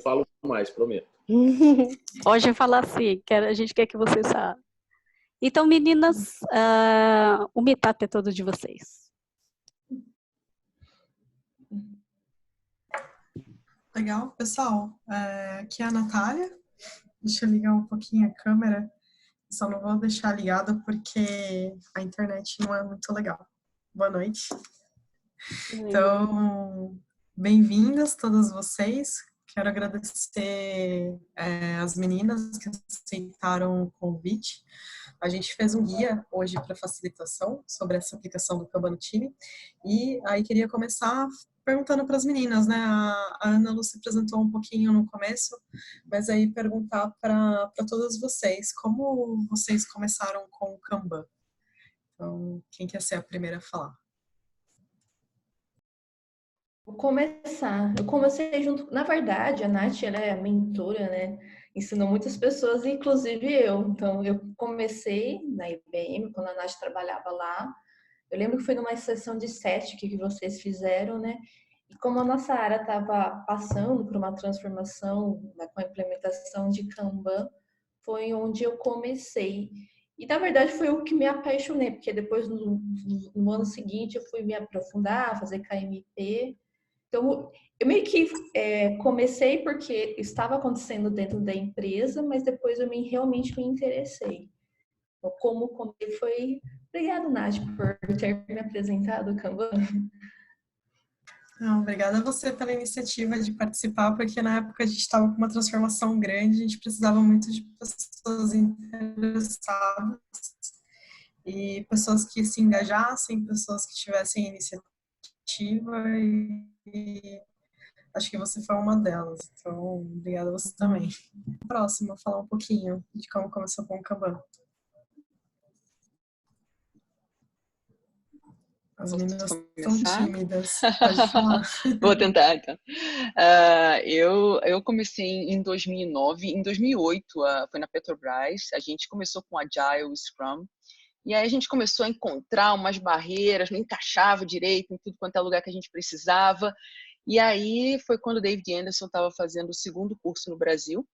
falo mais, prometo. Hoje eu falo assim, a gente quer que vocês saibam. Então, meninas, o meetup é todo de vocês. Legal, pessoal. Aqui é a Natália. Deixa eu ligar um pouquinho a câmera. Só não vou deixar ligada porque a internet não é muito legal. Boa noite. Então, bem-vindas todas vocês. Quero agradecer as meninas que aceitaram o convite. A gente fez um guia hoje para facilitação sobre essa aplicação do Kanban no time. E aí queria começar perguntando para as meninas, né? A Ana Lu se apresentou um pouquinho no começo, mas aí perguntar para todas vocês, como vocês começaram com o Kanban? Então, quem quer ser a primeira a falar? Vou começar. Eu comecei junto... Na verdade, a Nath, ela é a mentora, né? Ensinou muitas pessoas, inclusive eu. Então, eu comecei na IBM, quando a Nath trabalhava lá. Eu lembro que foi numa sessão de SET que vocês fizeram, né? E como a nossa área estava passando por uma transformação, né, com a implementação de Kanban, foi onde eu comecei. E, na verdade, foi o que me apaixonei, porque depois, no ano seguinte, eu fui me aprofundar, fazer KMP. Então, eu meio que comecei porque estava acontecendo dentro da empresa, mas depois eu realmente me interessei. Então, como comecei foi... Obrigada, Nath, por ter me apresentado o Kanban. Não, obrigada a você pela iniciativa de participar, porque na época a gente estava com uma transformação grande, a gente precisava muito de pessoas interessadas e pessoas que se engajassem, pessoas que tivessem iniciativa e acho que você foi uma delas. Então, obrigada a você também. Próximo, falar um pouquinho de como começou com o Kanban. As meninas estão tímidas. Pode falar. Vou tentar, então. Eu comecei em 2009. Em 2008, foi na Petrobras. A gente começou com Agile, Scrum. E aí a gente começou a encontrar umas barreiras, não encaixava direito em tudo quanto é lugar que a gente precisava. E aí foi quando o David Anderson estava fazendo o segundo curso no Brasil.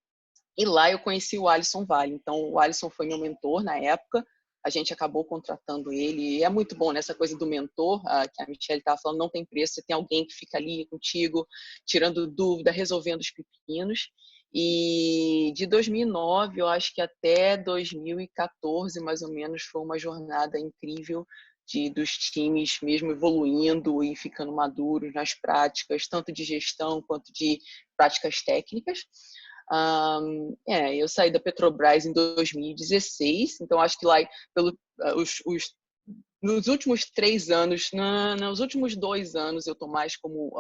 E lá eu conheci o Alisson Vale. Então, o Alisson foi meu mentor na época. A gente acabou contratando ele. E é muito bom nessa coisa do mentor, que a Michelle estava falando, não tem preço. Você tem alguém que fica ali contigo, tirando dúvida, resolvendo os pepinos. E de 2009, eu acho que até 2014, mais ou menos, foi uma jornada incrível dos times mesmo evoluindo e ficando maduros nas práticas, tanto de gestão quanto de práticas técnicas. Eu saí da Petrobras em 2016, então acho que lá nos últimos 3 anos, nos últimos 2 anos eu estou mais como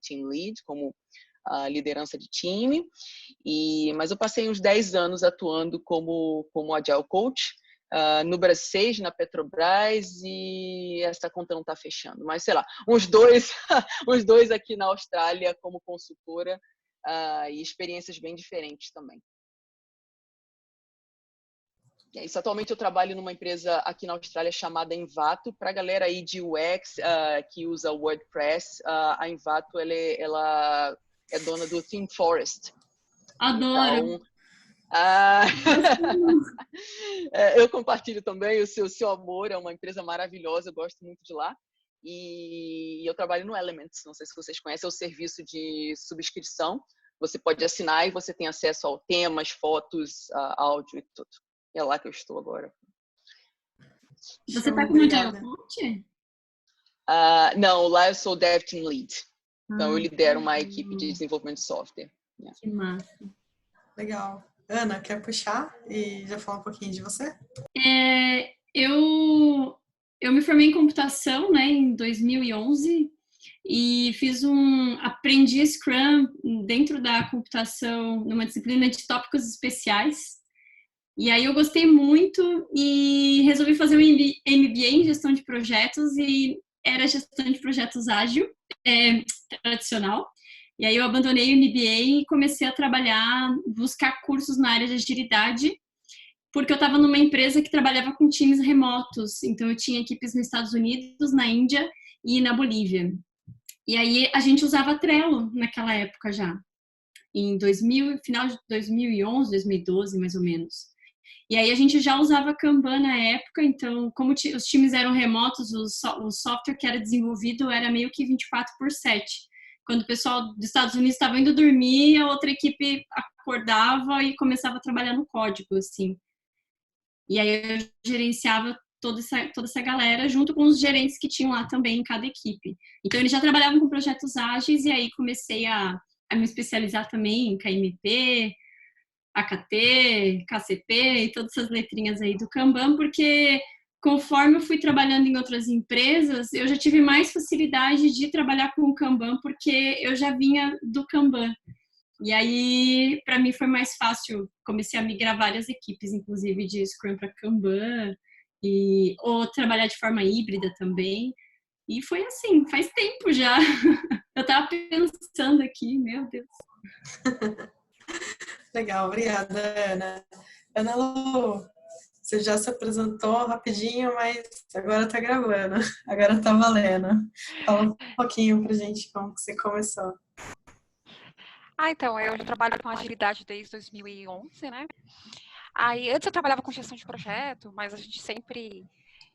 team lead, como liderança de time, mas eu passei uns 10 anos atuando como Agile Coach, no Brasil, na Petrobras, e essa conta não está fechando, mas sei lá, uns dois aqui na Austrália como consultora, e experiências bem diferentes também. É isso. Atualmente eu trabalho numa empresa aqui na Austrália chamada Envato. Para a galera aí de UX que usa WordPress, a Envato ela é dona do Theme Forest. Adoro! Então, eu compartilho também o seu amor, é uma empresa maravilhosa, eu gosto muito de lá. E eu trabalho no Elements, não sei se vocês conhecem, é o serviço de subscrição. Você pode assinar e você tem acesso ao temas, fotos, áudio e tudo. É lá que eu estou agora. Você está como Agile Coach? Não, lá eu sou Dev Team Lead. Então eu lidero uma equipe de desenvolvimento de software. Que massa. Legal. Ana, quer puxar e já falar um pouquinho de você? Eu me formei em computação, né, em 2011 e aprendi Scrum dentro da computação numa disciplina de tópicos especiais. E aí eu gostei muito e resolvi fazer um MBA em gestão de projetos e era gestão de projetos ágil, tradicional. E aí eu abandonei o MBA e comecei a buscar cursos na área de agilidade, porque eu estava numa empresa que trabalhava com times remotos. Então eu tinha equipes nos Estados Unidos, na Índia e na Bolívia. E aí a gente usava Trello naquela época já. em final de 2011, 2012, mais ou menos. E aí a gente já usava Kanban na época, então como os times eram remotos, o software que era desenvolvido era meio que 24/7. Quando o pessoal dos Estados Unidos estava indo dormir, a outra equipe acordava e começava a trabalhar no código, assim. E aí eu gerenciava toda essa galera, junto com os gerentes que tinham lá também em cada equipe. Então, eles já trabalhavam com projetos ágeis, e aí comecei a me especializar também em KMP, AKT, KCP e todas essas letrinhas aí do Kanban, porque conforme eu fui trabalhando em outras empresas, eu já tive mais facilidade de trabalhar com o Kanban, porque eu já vinha do Kanban. E aí, para mim, foi mais fácil. Comecei a migrar várias equipes, inclusive de Scrum para Kanban, ou trabalhar de forma híbrida também. E foi assim, faz tempo já. Eu tava pensando aqui, meu Deus. Legal, obrigada, Ana. Ana Lu, você já se apresentou rapidinho, mas agora tá gravando, agora tá valendo. Fala um pouquinho pra gente como que você começou. Então, eu já trabalho com agilidade desde 2011, né? Aí, antes eu trabalhava com gestão de projeto, mas a gente sempre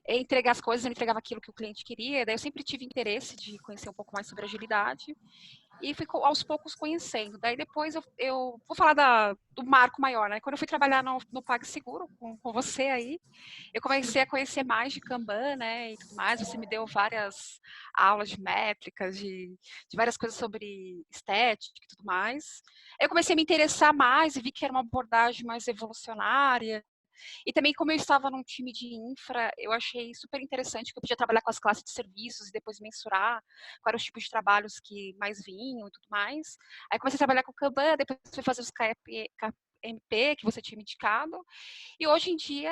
entregava as coisas, eu entregava aquilo que o cliente queria, daí eu sempre tive interesse de conhecer um pouco mais sobre agilidade e fui aos poucos conhecendo. Daí depois eu vou falar do marco maior, né? Quando eu fui trabalhar no PagSeguro com você aí, eu comecei a conhecer mais de Kanban, né, e tudo mais. Você me deu várias aulas de métricas, de várias coisas sobre estética e tudo mais. Eu comecei a me interessar mais e vi que era uma abordagem mais evolucionária. E também, como eu estava num time de infra, eu achei super interessante que eu podia trabalhar com as classes de serviços e depois mensurar quais eram os tipos de trabalhos que mais vinham e tudo mais. Aí comecei a trabalhar com o Kanban, depois fui fazer os KMP que você tinha me indicado. E hoje em dia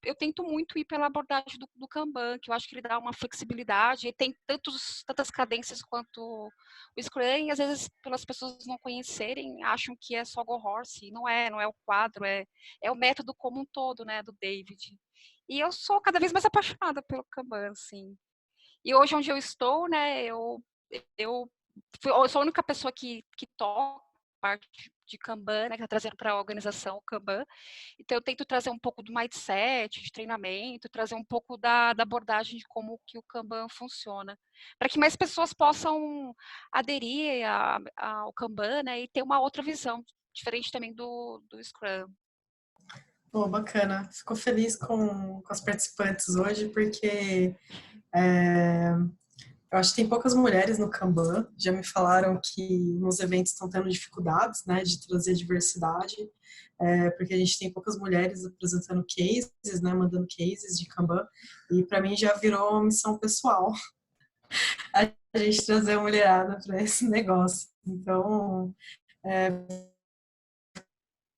eu tento muito ir pela abordagem do Kanban, que eu acho que ele dá uma flexibilidade, e tem tantas cadências quanto o Scrum, e às vezes pelas pessoas não conhecerem, acham que é só Go Horse, e não é o quadro, é o método como um todo, né, do David. E eu sou cada vez mais apaixonada pelo Kanban, assim. E hoje onde eu estou, né, eu sou a única pessoa que toca parte de Kanban, né, que está trazendo para a organização o Kanban. Então, eu tento trazer um pouco do mindset, de treinamento, trazer um pouco da abordagem de como que o Kanban funciona, para que mais pessoas possam aderir ao Kanban, né, e ter uma outra visão, diferente também do Scrum. Pô, bacana. Fico feliz com as participantes hoje, porque eu acho que tem poucas mulheres no Kanban. Já me falaram que nos eventos estão tendo dificuldades, né, de trazer diversidade, porque a gente tem poucas mulheres apresentando cases, né, mandando cases de Kanban. E para mim já virou uma missão pessoal a gente trazer a mulherada para esse negócio. Então,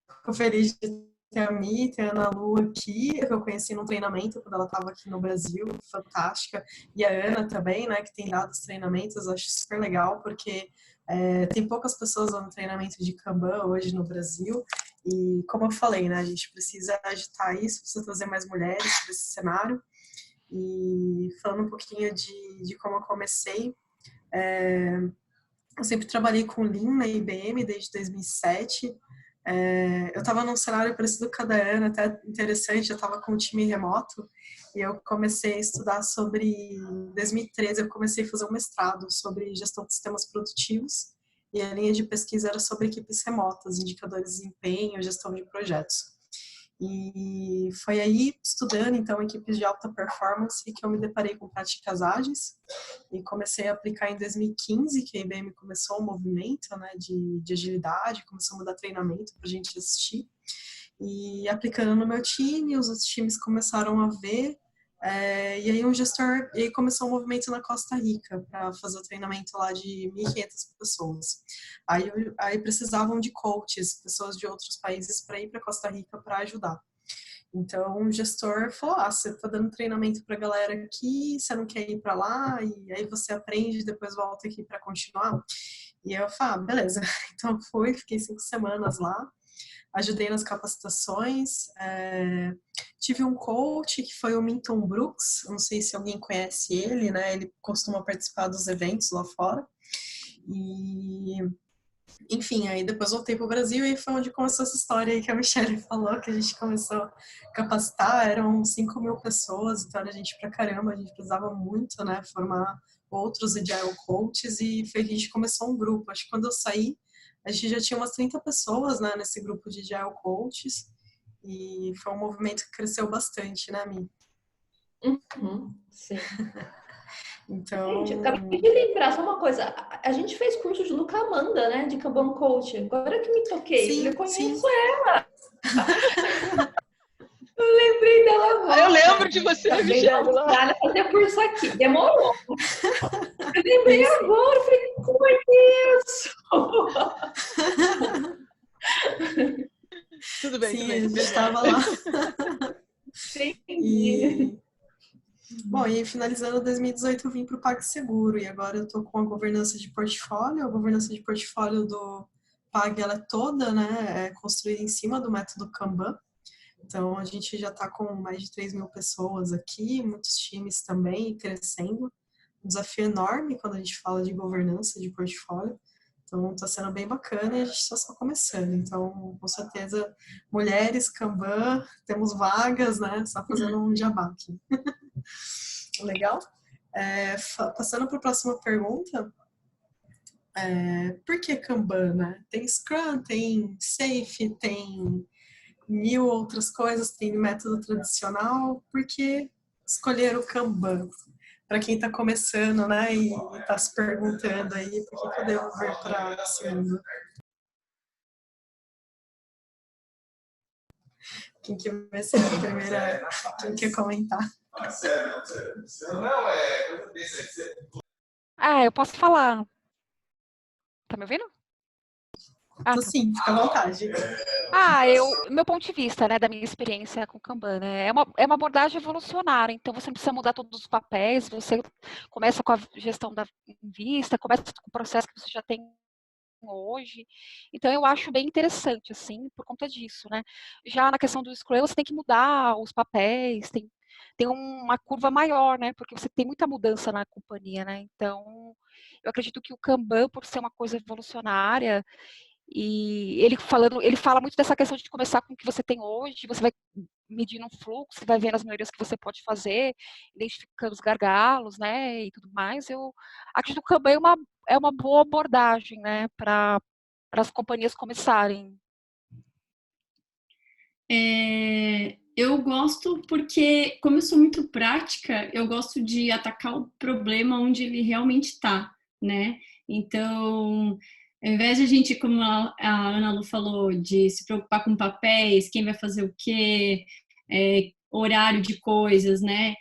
fico feliz de ter a Mi, ter a Ana Lu aqui, que eu conheci num treinamento quando ela estava aqui no Brasil, fantástica. E a Ana também, né, que tem dado os treinamentos, eu acho super legal, porque tem poucas pessoas dando treinamento de Kanban hoje no Brasil. E como eu falei, né, a gente precisa agitar isso, precisa trazer mais mulheres para esse cenário. E falando um pouquinho de como eu comecei, eu sempre trabalhei com Lean na IBM desde 2007. Eu estava num cenário parecido com a da Ana, até interessante, eu estava com um time remoto e eu comecei a estudar sobre, em 2013 eu comecei a fazer um mestrado sobre gestão de sistemas produtivos e a linha de pesquisa era sobre equipes remotas, indicadores de desempenho, gestão de projetos. E foi aí, estudando, então, equipes de alta performance, que eu me deparei com práticas ágeis e comecei a aplicar em 2015, que a IBM começou o movimento, né, de agilidade, começou a mudar treinamento para a gente assistir. E aplicando no meu time, os outros times começaram a ver, e aí e aí começou um movimento na Costa Rica para fazer o treinamento lá de 1.500 pessoas. Aí precisavam de coaches, pessoas de outros países para ir para Costa Rica para ajudar. Então o gestor falou: você está dando treinamento para a galera aqui, você não quer ir para lá, e aí você aprende, depois volta aqui para continuar. E eu falei: beleza. Então fui, fiquei 5 semanas lá. Ajudei nas capacitações, tive um coach que foi o Minton Brooks, não sei se alguém conhece ele, né? Ele costuma participar dos eventos lá fora. E Enfim, aí depois voltei para o Brasil e foi onde começou essa história aí que a Michelle falou, que a gente começou a capacitar, eram 5.000 pessoas, então era gente pra caramba, a gente precisava muito, né, formar outros Agile Coaches e foi que a gente começou um grupo. Acho que quando eu saí, a gente já tinha umas 30 pessoas, né, nesse grupo de Agile Coaches e foi um movimento que cresceu bastante, né, Mi? Sim. Então... Gente, eu acabei de lembrar só uma coisa. A gente fez curso junto com a Amanda, né? De Kanban Coach. Agora que me toquei. Sim, Eu conheço sim. ela. Eu lembrei dela agora. Eu lembro de você, Veio Michelle. da Austrália fazer curso aqui. Demorou. Eu lembrei agora. Eu falei, conheço. Tudo bem, sim, tudo bem. a gente estava lá. Entendi. Bom, e finalizando 2018 eu vim para o PagSeguro e agora eu estou com a governança de portfólio. A governança de portfólio do Pag, ela é toda, né, construída em cima do método Kanban. Então a gente já está com mais de 3.000 pessoas aqui, muitos times também crescendo. Um desafio enorme quando a gente fala de governança de portfólio. Então está sendo bem bacana e a gente está só começando. Então, com certeza, mulheres, Kanban, temos vagas, né? Só fazendo um jabá aqui. Legal? Passando para a próxima pergunta. Por que Kanban, né? Tem Scrum, tem Safe, tem 1.000 outras coisas, tem método tradicional. Por que escolher o Kanban? Para quem está começando, né, e está se perguntando aí por que eu devo vir para esse mundo. Quem que vai ser a primeira? Quem quer comentar? Eu posso falar. Tá me ouvindo? Tô sim, fica à vontade. Meu ponto de vista, né, da minha experiência com Kanban, né, é uma abordagem evolucionária, então você não precisa mudar todos os papéis, você começa com a gestão em vista, começa com o processo que você já tem hoje, então eu acho bem interessante, assim, por conta disso, né. Já na questão do Scrum, você tem que mudar os papéis, tem uma curva maior, né, porque você tem muita mudança na companhia, né, então eu acredito que o Kanban, por ser uma coisa evolucionária, e ele fala muito dessa questão de começar com o que você tem hoje, você vai medindo um fluxo, vai vendo as melhorias que você pode fazer, identificando os gargalos, né, e tudo mais. Eu acredito que também é uma boa abordagem, né, para as companhias começarem. Eu gosto porque, como eu sou muito prática, eu gosto de atacar o problema onde ele realmente está, né? Então, ao invés de a gente, como a Ana Lu falou, de se preocupar com papéis, quem vai fazer o quê, horário de coisas, né?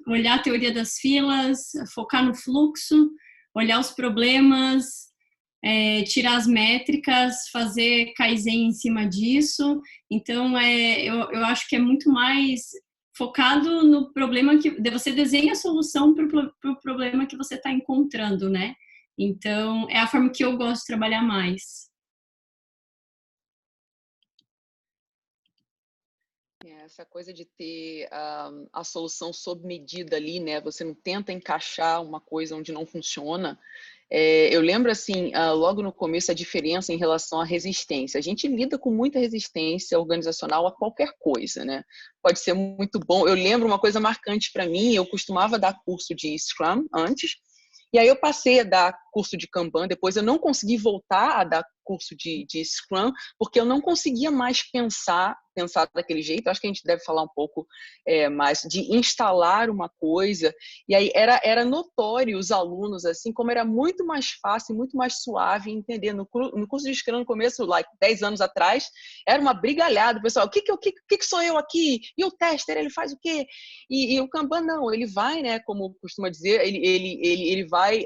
Olhar a teoria das filas, focar no fluxo, olhar os problemas, tirar as métricas, fazer Kaizen em cima disso. Então, eu acho que é muito mais focado no problema que você desenha a solução para o problema que você está encontrando, né? Então, é a forma que eu gosto de trabalhar mais. Essa coisa de ter a solução sob medida ali, né? Você não tenta encaixar uma coisa onde não funciona. Eu lembro, assim, logo no começo, a diferença em relação à resistência. A gente lida com muita resistência organizacional a qualquer coisa, né? Pode ser muito bom. Eu lembro uma coisa marcante para mim, eu costumava dar curso de Scrum antes, e aí eu passei a dar curso de Kanban, depois eu não consegui voltar a dar curso de Scrum, porque eu não conseguia mais pensar daquele jeito. Acho que a gente deve falar um pouco mais de instalar uma coisa, e aí era notório os alunos, assim, como era muito mais fácil, muito mais suave entender. No curso de Scrum, no começo, 10 anos atrás, era uma brigalhada, o pessoal, o que sou eu aqui? E o tester, ele faz o quê? E o Kanban, não, ele vai, né, como costuma dizer, ele vai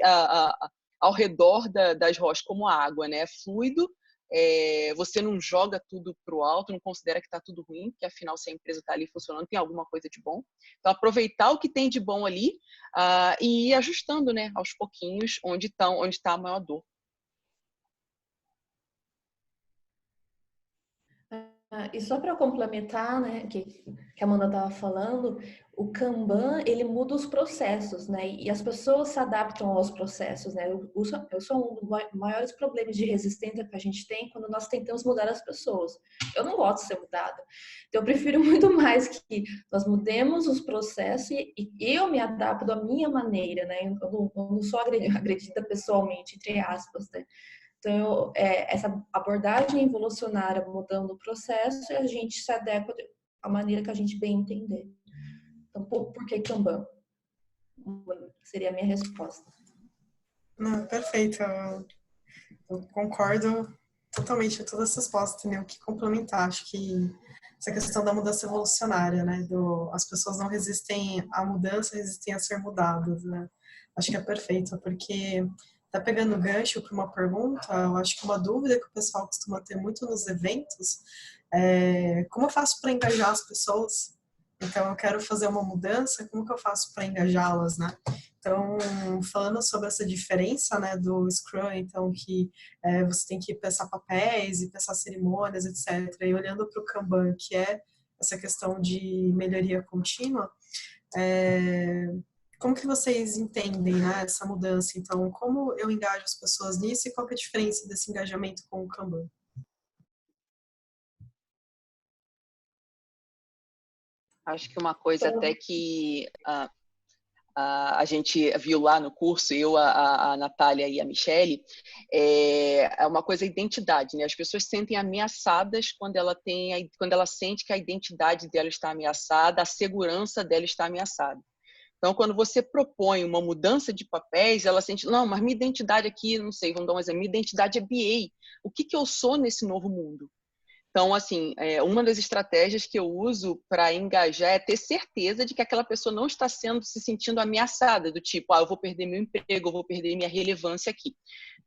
ao redor das rochas, como a água, né? É fluido, você não joga tudo para o alto, não considera que está tudo ruim, porque afinal, se a empresa está ali funcionando, tem alguma coisa de bom. Então, aproveitar o que tem de bom ali e ir ajustando, né, aos pouquinhos, onde está a maior dor. E só para complementar, né, que a Amanda estava falando, o Kanban, ele muda os processos, né, e as pessoas se adaptam aos processos, né. Eu sou um dos maiores problemas de resistência que a gente tem quando nós tentamos mudar as pessoas. Eu não gosto de ser mudada. Então, eu prefiro muito mais que nós mudemos os processos e eu me adapto da minha maneira, né. Eu não sou agredida pessoalmente, entre aspas, né. Então, essa abordagem evolucionária mudando o processo e a gente se adequa à maneira que a gente bem entender. Então, por que Kanban? Seria a minha resposta. Não, perfeito. Eu concordo totalmente com todas essas respostas, tem o que complementar. Acho que essa questão da mudança evolucionária, né? As pessoas não resistem à mudança, resistem a ser mudadas, né? Acho que é perfeito, porque tá pegando gancho para uma pergunta, eu acho que uma dúvida que o pessoal costuma ter muito nos eventos é como eu faço para engajar as pessoas? Então, eu quero fazer uma mudança, como que eu faço para engajá-las, né? Então, falando sobre essa diferença, né, do Scrum, então, que você tem que pensar papéis e pensar cerimônias, etc. E olhando para o Kanban, que é essa questão de melhoria contínua, como que vocês entendem, né, essa mudança? Então, como eu engajo as pessoas nisso e qual que é a diferença desse engajamento com o Kanban? Acho que uma coisa até que a gente viu lá no curso, eu, a Natália e a Michele, é uma coisa a identidade, né? As pessoas se sentem ameaçadas quando ela sente que a identidade dela está ameaçada, a segurança dela está ameaçada. Então, quando você propõe uma mudança de papéis, ela sente, não, mas minha identidade aqui, não sei, vamos dar um exemplo, minha identidade é BA. O que eu sou nesse novo mundo? Então, assim, uma das estratégias que eu uso para engajar é ter certeza de que aquela pessoa não está se sentindo ameaçada, do tipo, eu vou perder meu emprego, eu vou perder minha relevância aqui.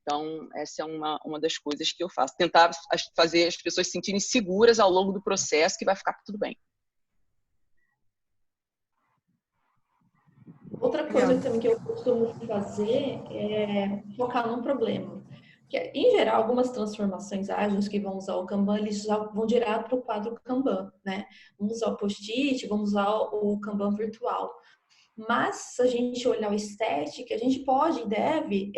Então, essa é uma das coisas que eu faço. Tentar fazer as pessoas se sentirem seguras ao longo do processo, que vai ficar tudo bem. Outra coisa também que eu costumo fazer é focar num problema. Porque, em geral, algumas transformações ágeis que vão usar o Kanban, eles já vão direto para o quadro Kanban, né? Vamos usar o post-it, vamos usar o Kanban virtual. Mas, se a gente olhar o estético, a gente pode e deve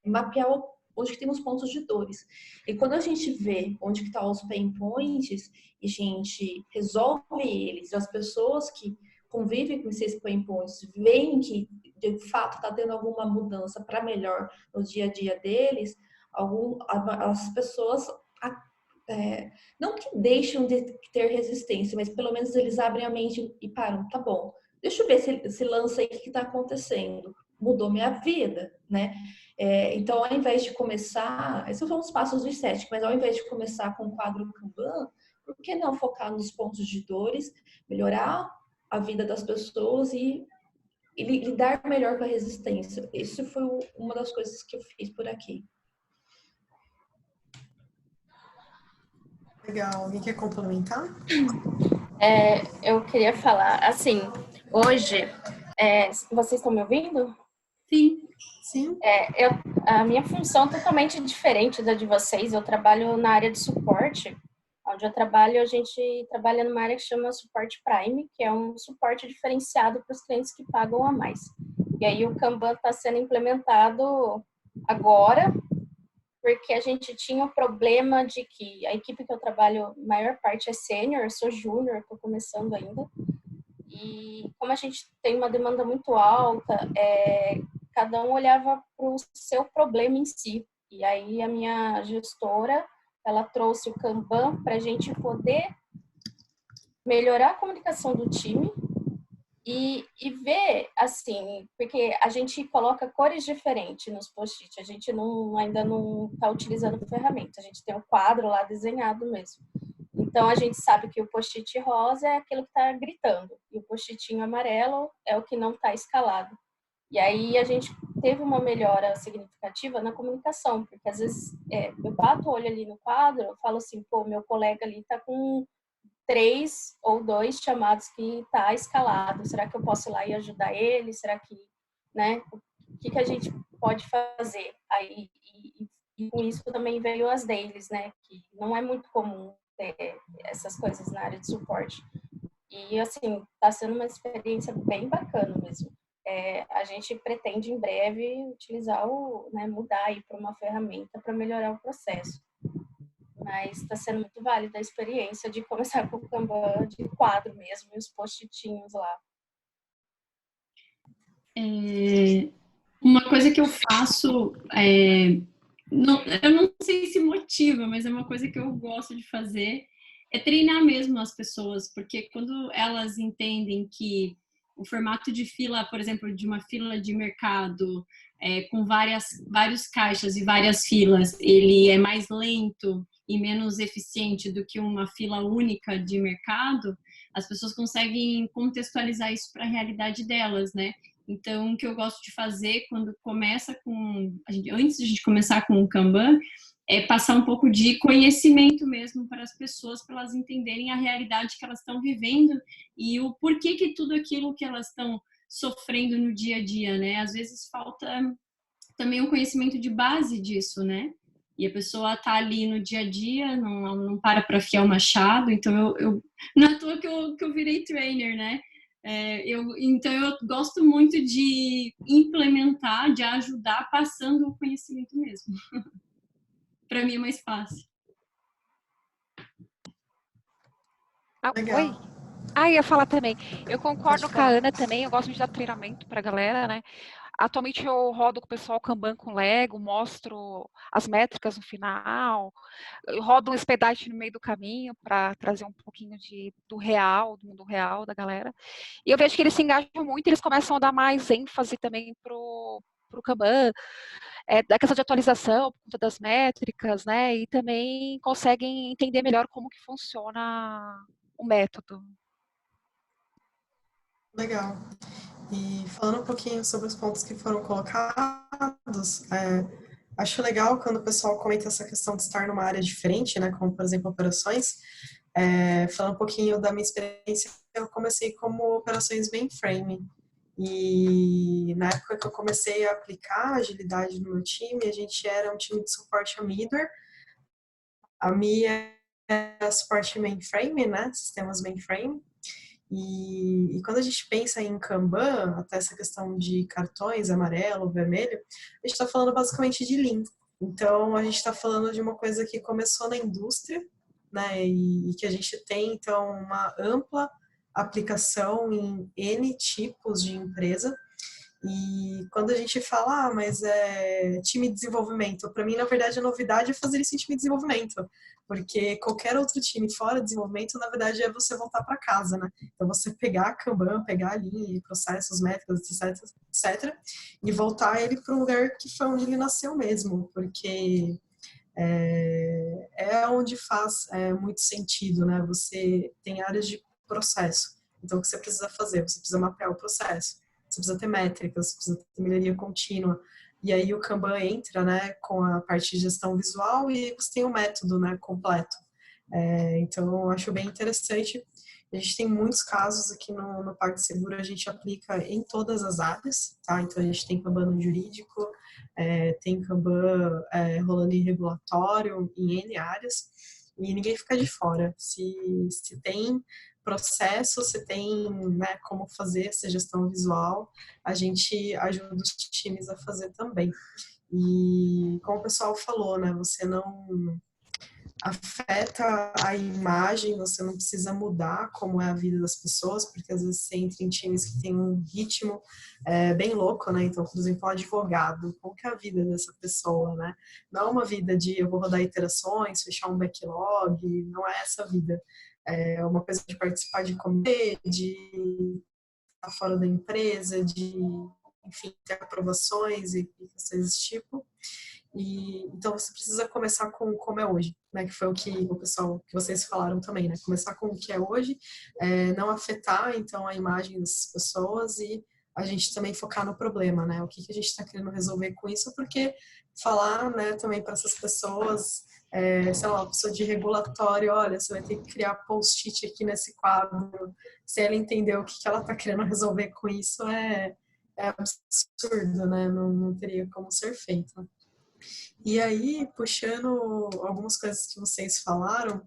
mapear onde que tem os pontos de dores. E quando a gente vê onde que estão os pain points e a gente resolve eles, as pessoas que convivem com esses pain points veem que, de fato, está tendo alguma mudança para melhor no dia a dia deles, as pessoas não que deixam de ter resistência, mas pelo menos eles abrem a mente e param, tá bom, deixa eu ver se lança aí o que está acontecendo. Mudou minha vida, né? Então, ao invés de começar, esses são os passos do estético, mas ao invés de começar com o quadro Kanban, por que não focar nos pontos de dores, melhorar a vida das pessoas e lidar melhor com a resistência? Isso foi uma das coisas que eu fiz por aqui. Legal. Alguém quer complementar? Eu queria falar, assim, hoje, vocês estão me ouvindo? Sim. Sim. A minha função é totalmente diferente da de vocês. Eu trabalho na área de suporte. Onde eu trabalho, a gente trabalha numa área que chama Suporte Prime, que é um suporte diferenciado para os clientes que pagam a mais. E aí o Kanban está sendo implementado agora, porque a gente tinha o problema de que a equipe que eu trabalho, a maior parte é sênior, eu sou júnior, estou começando ainda. E como a gente tem uma demanda muito alta, cada um olhava para o seu problema em si. E aí a minha gestora, ela trouxe o Kanban para a gente poder melhorar a comunicação do time e ver, assim, porque a gente coloca cores diferentes nos post-it, a gente ainda não está utilizando ferramenta, a gente tem um quadro lá desenhado mesmo. Então, a gente sabe que o post-it rosa é aquilo que está gritando, e o post-itinho amarelo é o que não está escalado. E aí, a gente teve uma melhora significativa na comunicação, porque às vezes eu bato o olho ali no quadro, eu falo assim, pô, meu colega ali está com 3 ou 2 chamados que está escalado. Será que eu posso ir lá e ajudar ele? Será que, né? O que a gente pode fazer? Aí, e com isso também veio as dailies, né? Que não é muito comum ter essas coisas na área de suporte. E, assim, está sendo uma experiência bem bacana mesmo. A gente pretende, em breve, utilizar mudar aí para uma ferramenta para melhorar o processo. Mas está sendo muito válida a experiência de começar com o Kanban de quadro mesmo, e os post-itinhos lá. Uma coisa que eu faço, eu não sei se motiva, mas é uma coisa que eu gosto de fazer, é treinar mesmo as pessoas, porque quando elas entendem que o formato de fila, por exemplo, de uma fila de mercado, com vários caixas e várias filas, ele é mais lento e menos eficiente do que uma fila única de mercado, as pessoas conseguem contextualizar isso para a realidade delas, né? Então, o que eu gosto de fazer quando começa antes de a gente começar com o Kanban, é passar um pouco de conhecimento mesmo para as pessoas, para elas entenderem a realidade que elas estão vivendo e o porquê que tudo aquilo que elas estão sofrendo no dia a dia, né? Às vezes falta também um conhecimento de base disso, né? E a pessoa tá ali no dia a dia, não para afiar o machado, então não é à toa que eu virei trainer, né? Então eu gosto muito de implementar, de ajudar passando o conhecimento mesmo. Para mim é mais fácil. Legal. Oi? Ia falar também. Eu concordo com a Ana também, eu gosto de dar treinamento pra galera, né? Atualmente eu rodo com o pessoal Kanban com Lego, mostro as métricas no final, eu rodo um expedite no meio do caminho para trazer um pouquinho do mundo real da galera. E eu vejo que eles se engajam muito, eles começam a dar mais ênfase também pro Kanban, da questão de atualização, por conta das métricas, né? E também conseguem entender melhor como que funciona o método. Legal. E falando um pouquinho sobre os pontos que foram colocados, acho legal quando o pessoal comenta essa questão de estar numa área diferente, né, como, por exemplo, operações. Falando um pouquinho da minha experiência, eu comecei como operações mainframe. E na época que eu comecei a aplicar agilidade no meu time, a gente era um time de suporte a middleware. A minha era suporte mainframe, né, sistemas mainframe. E quando a gente pensa em Kanban, até essa questão de cartões, amarelo, vermelho, a gente está falando basicamente de Lean. Então, a gente está falando de uma coisa que começou na indústria, né, e que a gente tem, então, uma ampla aplicação em N tipos de empresa. E quando a gente fala, mas é time de desenvolvimento, para mim, na verdade, a novidade é fazer isso em time de desenvolvimento, porque qualquer outro time fora de desenvolvimento, na verdade, é você voltar para casa, né? Então, você pegar Kanban, pegar ali processos, métricas, etc., e voltar ele para o lugar que foi onde ele nasceu mesmo, porque onde faz muito sentido, né? Você tem áreas de processo, então, o que você precisa fazer? Você precisa mapear o processo. Você precisa ter métricas, você precisa ter melhoria contínua. E aí o Kanban entra, né, com a parte de gestão visual e você tem o método, né, completo. Então, eu acho bem interessante. A gente tem muitos casos aqui no Parque Seguro, a gente aplica em todas as áreas, tá? Então, a gente tem Kanban no jurídico, tem Kanban rolando em regulatório, em N áreas, e ninguém fica de fora. Se tem processo, se tem, né, como fazer essa gestão visual, a gente ajuda os times a fazer também. E como o pessoal falou, né, você não afeta a imagem, você não precisa mudar como é a vida das pessoas, porque às vezes você entra em times que tem um ritmo bem louco, né? Então, por exemplo, um advogado, qual que é a vida dessa pessoa, né? Não é uma vida de eu vou rodar iterações, fechar um backlog, não é essa vida. É uma coisa de participar de comitê, de estar fora da empresa, de, enfim, ter aprovações e questões desse tipo. Então você precisa começar com como é hoje, né? Que foi o que o pessoal, que vocês falaram também, né? Começar com o que é hoje, não afetar então a imagem das pessoas e a gente também focar no problema, né? O que a gente está querendo resolver com isso, porque falar, né, também para essas pessoas, sei lá, uma pessoa de regulatório, olha, você vai ter que criar post-it aqui nesse quadro, se ela entender o que ela está querendo resolver com isso, é absurdo, né? Não teria como ser feito. E aí, puxando algumas coisas que vocês falaram,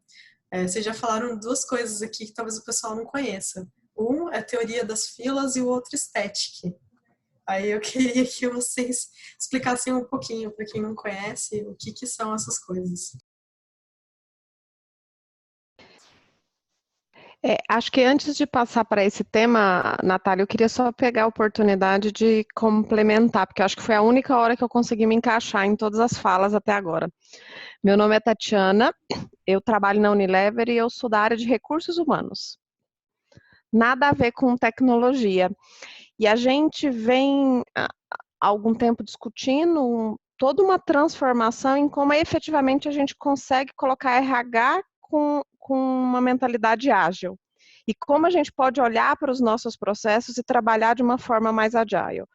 Vocês já falaram duas coisas aqui que talvez o pessoal não conheça. Um é a teoria das filas e o outro static. Aí eu queria que vocês explicassem um pouquinho, para quem não conhece, o que são essas coisas. Acho que antes de passar para esse tema, Natália, eu queria só pegar a oportunidade de complementar, porque eu acho que foi a única hora que eu consegui me encaixar em todas as falas até agora. Meu nome é Tatiana, eu trabalho na Unilever e eu sou da área de recursos humanos. Nada a ver com tecnologia. E a gente vem há algum tempo discutindo toda uma transformação em como efetivamente a gente consegue colocar RH com uma mentalidade ágil. E como a gente pode olhar para os nossos processos e trabalhar de uma forma mais agile.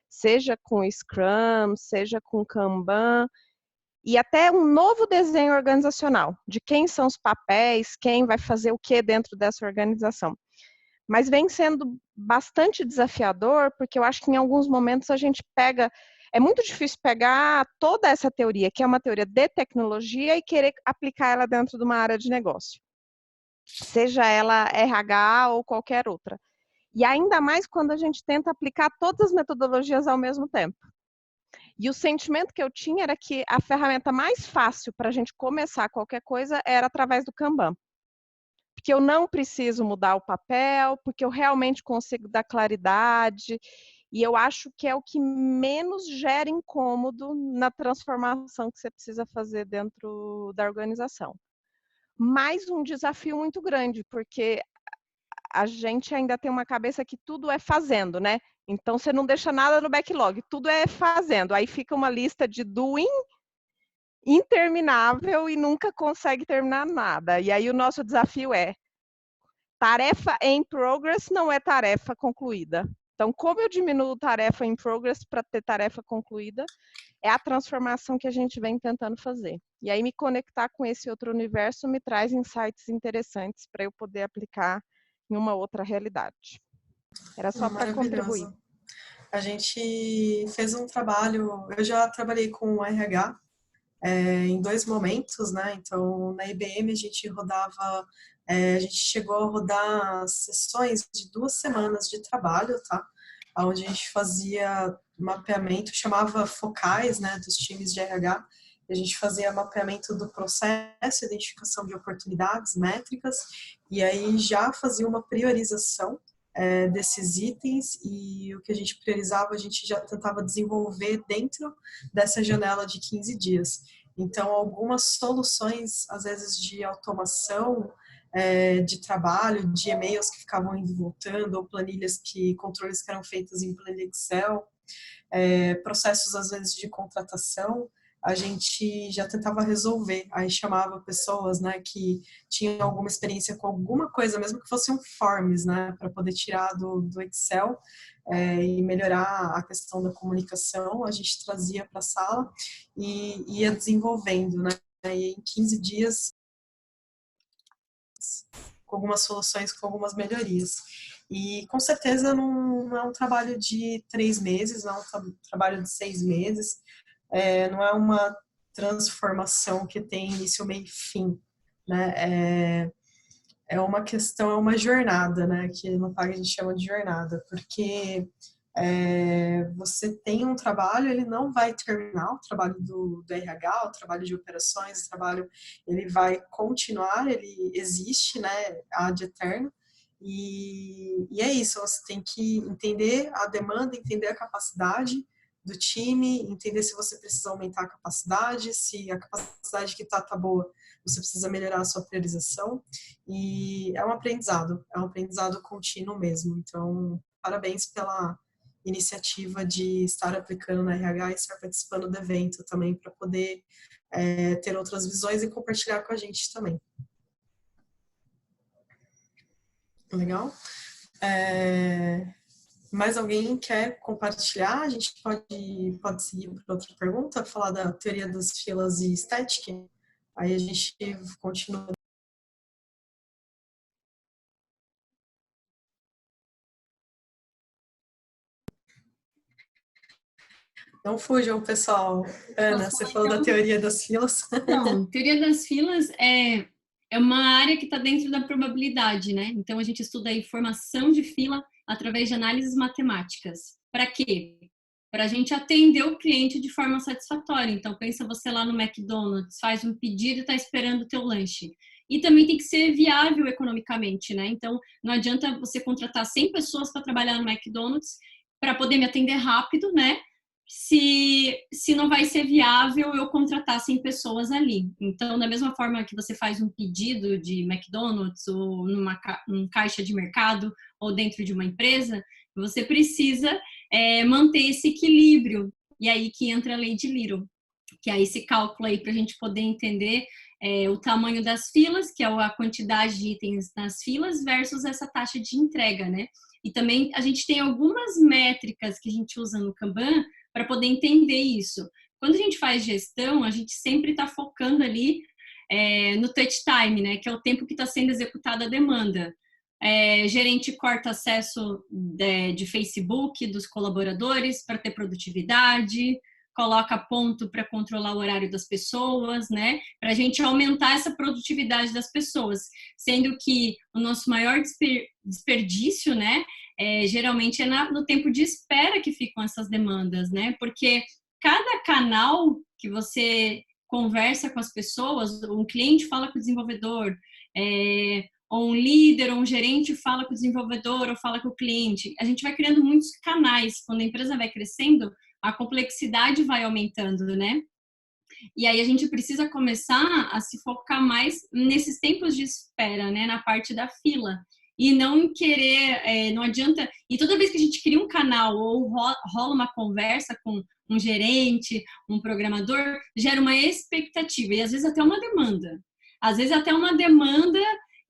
Seja com Scrum, seja com Kanban, e até um novo desenho organizacional, de quem são os papéis, quem vai fazer o que dentro dessa organização. Mas vem sendo bastante desafiador, porque eu acho que em alguns momentos a gente pega... É muito difícil pegar toda essa teoria, que é uma teoria de tecnologia, e querer aplicar ela dentro de uma área de negócio. Seja ela RH ou qualquer outra. E ainda mais quando a gente tenta aplicar todas as metodologias ao mesmo tempo. E o sentimento que eu tinha era que a ferramenta mais fácil para a gente começar qualquer coisa era através do Kanban. Porque eu não preciso mudar o papel, porque eu realmente consigo dar claridade, e eu acho que é o que menos gera incômodo na transformação que você precisa fazer dentro da organização. Mais um desafio muito grande, porque a gente ainda tem uma cabeça que tudo é fazendo, né? Então, você não deixa nada no backlog, tudo é fazendo. Aí fica uma lista de doing interminável e nunca consegue terminar nada. E aí o nosso desafio é: tarefa em progress não é tarefa concluída. Então, como eu diminuo tarefa em progress para ter tarefa concluída, é a transformação que a gente vem tentando fazer. E aí me conectar com esse outro universo me traz insights interessantes para eu poder aplicar em uma outra realidade. Era só para contribuir. A gente fez um trabalho, eu já trabalhei com RH em 2 momentos, né? Então, na IBM a gente rodava, a gente chegou a rodar sessões de 2 semanas de trabalho, tá? Onde a gente fazia mapeamento, chamava focais, né, dos times de RH. A gente fazia mapeamento do processo, identificação de oportunidades, métricas, e aí já fazia uma priorização desses itens, e o que a gente priorizava, a gente já tentava desenvolver dentro dessa janela de 15 dias. Então, algumas soluções, às vezes, de automação de trabalho, de e-mails que ficavam indo e voltando, ou planilhas controles que eram feitos em planilha Excel, processos, às vezes, de contratação, a gente já tentava resolver. Aí chamava pessoas, né, que tinham alguma experiência com alguma coisa, mesmo que fosse um forms, né, para poder tirar do Excel e melhorar a questão da comunicação. A gente trazia para a sala e ia desenvolvendo, né, e em 15 dias com algumas soluções, com algumas melhorias. E com certeza não é um trabalho de 3 meses, não é um trabalho de 6 meses, não é uma transformação que tem início, meio e fim, né? É uma questão, é uma jornada, né? Que no PAG a gente chama de jornada, porque você tem um trabalho, ele não vai terminar, o trabalho do RH, o trabalho de operações, o trabalho, ele vai continuar, ele existe, né, ad eterno, e é isso, você tem que entender a demanda, entender a capacidade do time, entender se você precisa aumentar a capacidade, se a capacidade que tá boa, você precisa melhorar a sua priorização, e é um aprendizado contínuo mesmo. Então, parabéns pela iniciativa de estar aplicando na RH e estar participando do evento também, para poder ter outras visões e compartilhar com a gente também. Legal? Mais alguém quer compartilhar? A gente pode seguir para outra pergunta, falar da teoria das filas e static. Aí a gente continua. Não fujam, pessoal. Ana, você falou da teoria das filas. Então, teoria das filas é uma área que está dentro da probabilidade, né? Então, a gente estuda aí formação de fila através de análises matemáticas. Para quê? Para a gente atender o cliente de forma satisfatória. Então, pensa você lá no McDonald's, faz um pedido e está esperando o teu lanche. E também tem que ser viável economicamente, né? Então, não adianta você contratar 100 pessoas para trabalhar no McDonald's para poder me atender rápido, né? Se não vai ser viável eu contratar 100 pessoas ali. Então, da mesma forma que você faz um pedido de McDonald's ou num caixa de mercado ou dentro de uma empresa, você precisa manter esse equilíbrio. E aí que entra a lei de Little, que é esse cálculo aí para a gente poder entender o tamanho das filas, que é a quantidade de itens nas filas, versus essa taxa de entrega, né? E também a gente tem algumas métricas que a gente usa no Kanban para poder entender isso. Quando a gente faz gestão, a gente sempre está focando ali no touch time, né? Que é o tempo que está sendo executada a demanda. Gerente corta acesso de Facebook dos colaboradores para ter produtividade, coloca ponto para controlar o horário das pessoas, né? Para a gente aumentar essa produtividade das pessoas, sendo que o nosso maior desperdício, né? Geralmente é no tempo de espera que ficam essas demandas, né? Porque cada canal que você conversa com as pessoas, um cliente fala com o desenvolvedor, ou um líder, ou um gerente fala com o desenvolvedor, ou fala com o cliente. A gente vai criando muitos canais. Quando a empresa vai crescendo, a complexidade vai aumentando, né? E aí a gente precisa começar a se focar mais nesses tempos de espera, né? Na parte da fila. E não querer, não adianta... E toda vez que a gente cria um canal ou rola uma conversa com um gerente, um programador, gera uma expectativa e às vezes até uma demanda. Às vezes até uma demanda,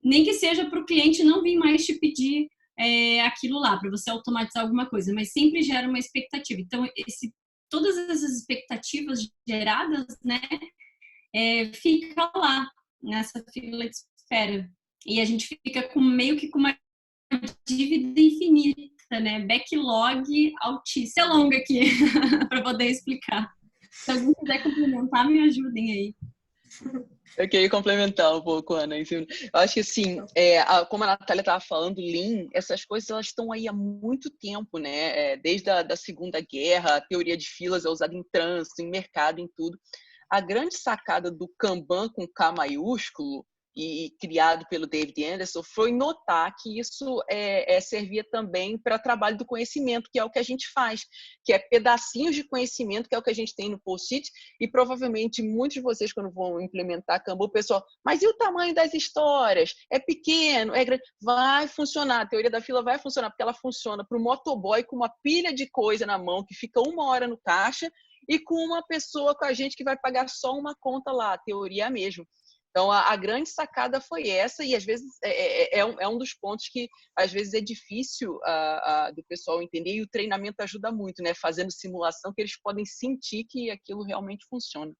nem que seja para o cliente não vir mais te pedir aquilo lá, para você automatizar alguma coisa, mas sempre gera uma expectativa. Então, todas essas expectativas geradas, né, fica lá, nessa fila de espera. E a gente fica meio que com uma dívida infinita, né? Backlog altíssimo. É longa aqui, para poder explicar. Se alguém quiser complementar, me ajudem aí. Eu queria complementar um pouco, Ana. Eu acho que, assim, como a Natália estava falando, Lean, essas coisas elas estão aí há muito tempo, né? Desde a Segunda Guerra, a teoria de filas é usada em trânsito, em mercado, em tudo. A grande sacada do Kanban com K maiúsculo e criado pelo David Anderson foi notar que isso servia também para trabalho do conhecimento, que é o que a gente faz, que é pedacinhos de conhecimento, que é o que a gente tem no post-it, e provavelmente muitos de vocês, quando vão implementar Kanban, o pessoal, mas e o tamanho das histórias? É pequeno? É grande? Vai funcionar, a teoria da fila vai funcionar, porque ela funciona para o motoboy com uma pilha de coisa na mão, que fica 1 hora no caixa, e com uma pessoa, com a gente, que vai pagar só uma conta lá, a teoria é a mesma. Então, a grande sacada foi essa, e às vezes é um dos pontos que às vezes é difícil do pessoal entender, e o treinamento ajuda muito, né? Fazendo simulação, que eles podem sentir que aquilo realmente funciona.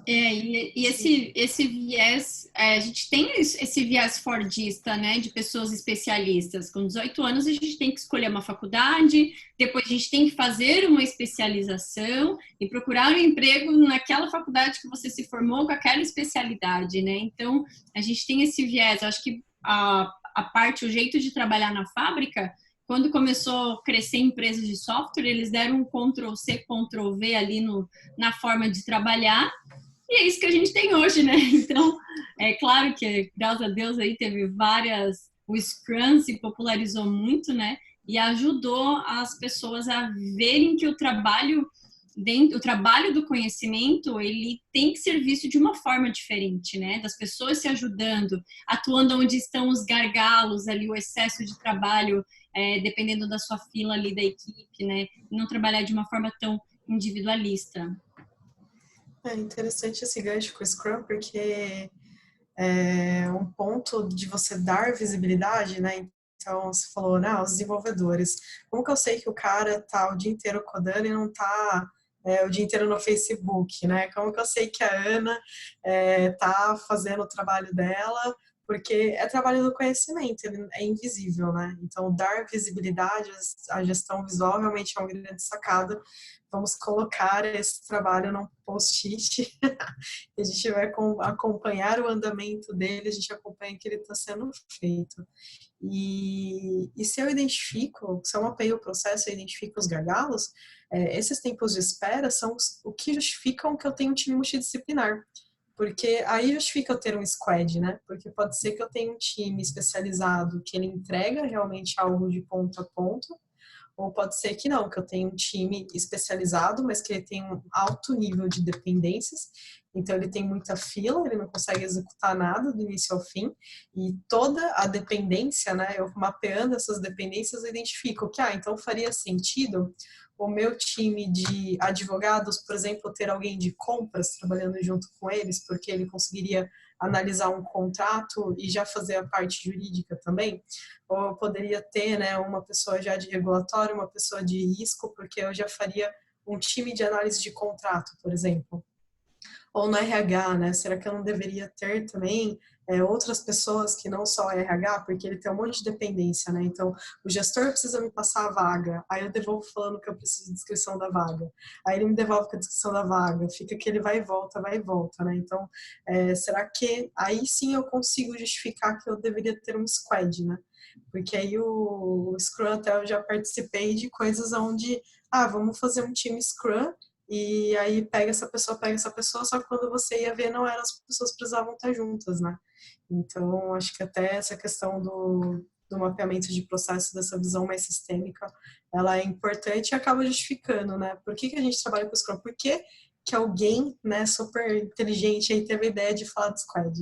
E esse viés, a gente tem esse viés fordista, né, de pessoas especialistas. Com 18 anos, a gente tem que escolher uma faculdade, depois a gente tem que fazer uma especialização e procurar um emprego naquela faculdade que você se formou com aquela especialidade, né? Então, a gente tem esse viés. Eu acho que o jeito de trabalhar na fábrica, quando começou a crescer empresas de software, eles deram um Ctrl+C, Ctrl+V ali na forma de trabalhar. E é isso que a gente tem hoje, né? Então, é claro que, graças a Deus, aí teve o Scrum se popularizou muito, né? E ajudou as pessoas a verem que o trabalho do conhecimento, ele tem que ser visto de uma forma diferente, né? Das pessoas se ajudando, atuando onde estão os gargalos ali, o excesso de trabalho, dependendo da sua fila ali da equipe, né? Não trabalhar de uma forma tão individualista. É interessante esse gancho com o Scrum, porque um ponto de você dar visibilidade, né? Então, você falou, né, os desenvolvedores. Como que eu sei que o cara tá o dia inteiro codando e não tá o dia inteiro no Facebook, né? Como que eu sei que a Ana tá fazendo o trabalho dela porque é trabalho do conhecimento, ele é invisível, né? Então, dar visibilidade à gestão visual realmente é uma grande sacada. Vamos colocar esse trabalho num post-it, a gente vai acompanhar o andamento dele, a gente acompanha que ele está sendo feito. E se eu identifico, se eu mapeio o processo e identifico os gargalos, esses tempos de espera são o que justificam que eu tenha um time multidisciplinar. Porque aí justifica eu ter um squad, né? Porque pode ser que eu tenha um time especializado que ele entrega realmente algo de ponto a ponto, ou pode ser que não, que eu tenha um time especializado, mas que ele tem um alto nível de dependências, então ele tem muita fila, ele não consegue executar nada do início ao fim, e toda a dependência, né, eu mapeando essas dependências, eu identifico que, então faria sentido o meu time de advogados, por exemplo, ter alguém de compras trabalhando junto com eles, porque ele conseguiria analisar um contrato e já fazer a parte jurídica também, ou eu poderia ter, né, uma pessoa já de regulatório, uma pessoa de risco, porque eu já faria um time de análise de contrato, por exemplo. Ou no RH, né, será que eu não deveria ter também outras pessoas que não só RH, porque ele tem um monte de dependência, né, então o gestor precisa me passar a vaga, aí eu devolvo falando que eu preciso de descrição da vaga, aí ele me devolve com a descrição da vaga, fica que ele vai e volta, né, então será que aí sim eu consigo justificar que eu deveria ter um squad, né, porque aí o Scrum até eu já participei de coisas onde, vamos fazer um time Scrum, e aí pega essa pessoa, só que quando você ia ver, não eram as pessoas que precisavam estar juntas, né? Então, acho que até essa questão do mapeamento de processo, dessa visão mais sistêmica, ela é importante e acaba justificando, né? Por que a gente trabalha com o Scrum? Por que alguém, né, super inteligente aí teve a ideia de falar de squad?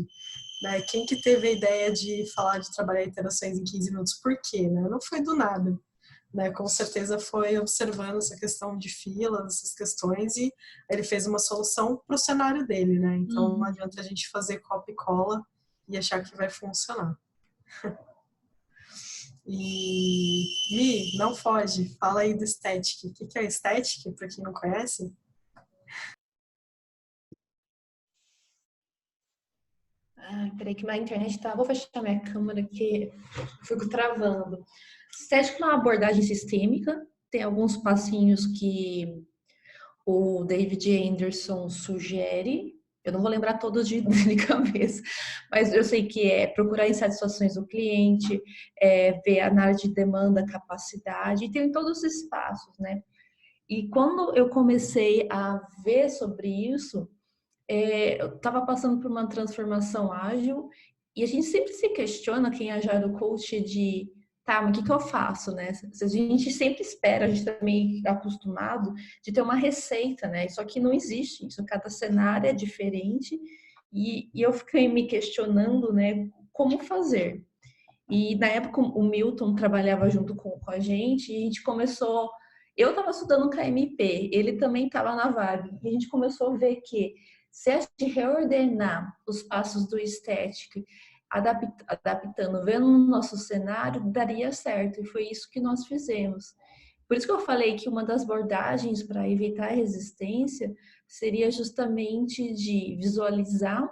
Né? Quem que teve a ideia de falar de trabalhar iterações em 15 minutos? Por quê? Né? Não foi do nada. Né, com certeza foi observando essa questão de filas, essas questões, e ele fez uma solução para o cenário dele, né? Então não adianta a gente fazer copia e cola e achar que vai funcionar. E Mi, não foge, fala aí do Static. O que é o Static, para quem não conhece? Peraí que minha internet tá... Vou fechar minha câmera que fico travando. Static é uma abordagem sistêmica, tem alguns passinhos que o David Anderson sugere, eu não vou lembrar todos de cabeça, mas eu sei que é procurar insatisfações do cliente, ver análise de demanda, capacidade, e tem todos os passos, né? E quando eu comecei a ver sobre isso, eu estava passando por uma transformação ágil, e a gente sempre se questiona, quem é Agile Coach, de mas o que eu faço, né? A gente sempre espera, a gente tá meio acostumado de ter uma receita, né? Só que não existe isso, cada cenário é diferente e eu fiquei me questionando, né, como fazer. E na época o Milton trabalhava junto com a gente e a gente começou... Eu estava estudando KMP, ele também estava na vibe, e a gente começou a ver que se a gente reordenar os passos do Static, adaptando, vendo no nosso cenário, daria certo. E foi isso que nós fizemos. Por isso que eu falei que uma das abordagens para evitar a resistência seria justamente de visualizar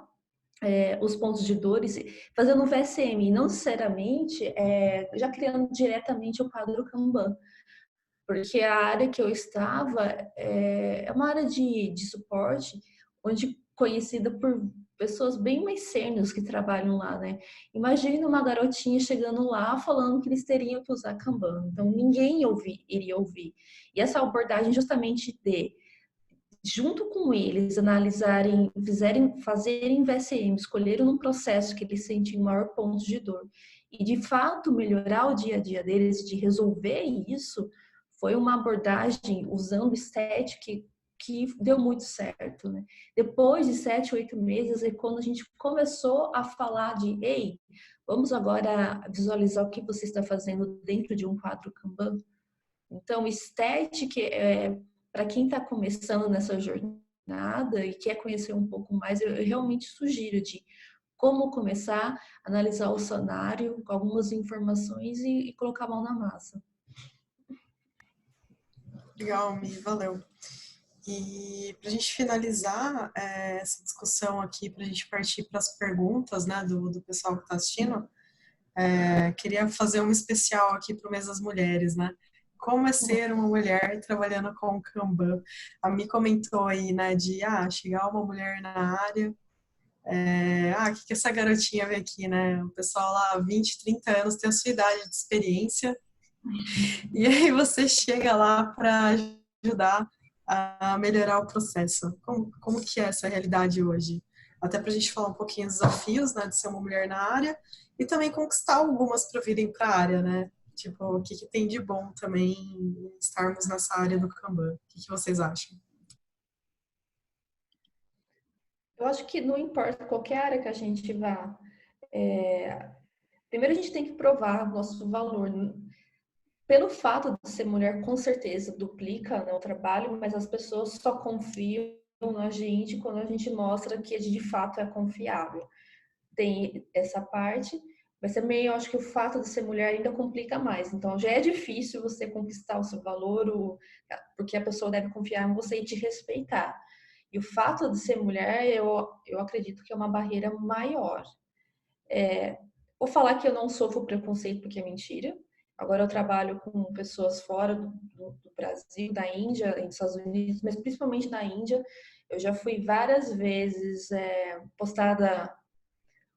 os pontos de dores, fazendo um VSM, não necessariamente já criando diretamente o quadro Kanban. Porque a área que eu estava é uma área de suporte, onde conhecida por pessoas bem mais sêniores que trabalham lá, né? Imagina uma garotinha chegando lá falando que eles teriam que usar Kanban. Então, ninguém iria ouvir. E essa abordagem justamente junto com eles, analisarem, fazerem VSM, escolherem um processo que eles sentem maior ponto de dor e, de fato, melhorar o dia a dia deles, de resolver isso, foi uma abordagem usando Static que deu muito certo, né? Depois de 7, 8 meses é quando a gente começou a falar de, ei, vamos agora visualizar o que você está fazendo dentro de um quadro Kanban. Então, Static, para quem está começando nessa jornada e quer conhecer um pouco mais, eu realmente sugiro de como começar a analisar o cenário com algumas informações e colocar a mão na massa. Legal, Mi, valeu. E para a gente finalizar essa discussão aqui, para a gente partir para as perguntas, né, do pessoal que está assistindo, queria fazer um especial aqui para o mês das mulheres, né? Como é ser uma mulher trabalhando com o Kanban? A Mi comentou aí, né, de chegar uma mulher na área, o que essa garotinha vê aqui, né? O pessoal lá, 20, 30 anos, tem a sua idade de experiência, e aí você chega lá para ajudar a melhorar o processo. Como que é essa realidade hoje? Até para a gente falar um pouquinho dos desafios, né, de ser uma mulher na área, e também conquistar algumas para virem para a área, né? Tipo, o que tem de bom também em estarmos nessa área do Kanban? O que vocês acham? Eu acho que não importa qualquer área que a gente vá, primeiro a gente tem que provar o nosso valor. Pelo fato de ser mulher, com certeza, duplica, né, o trabalho, mas as pessoas só confiam na gente quando a gente mostra que de fato é confiável. Tem essa parte, mas também eu acho que o fato de ser mulher ainda complica mais. Então já é difícil você conquistar o seu valor, porque a pessoa deve confiar em você e te respeitar. E o fato de ser mulher, eu acredito que é uma barreira maior. Vou falar que eu não sofro preconceito, porque é mentira. Agora eu trabalho com pessoas fora do Brasil, da Índia, dos Estados Unidos, mas principalmente da Índia. Eu já fui várias vezes postada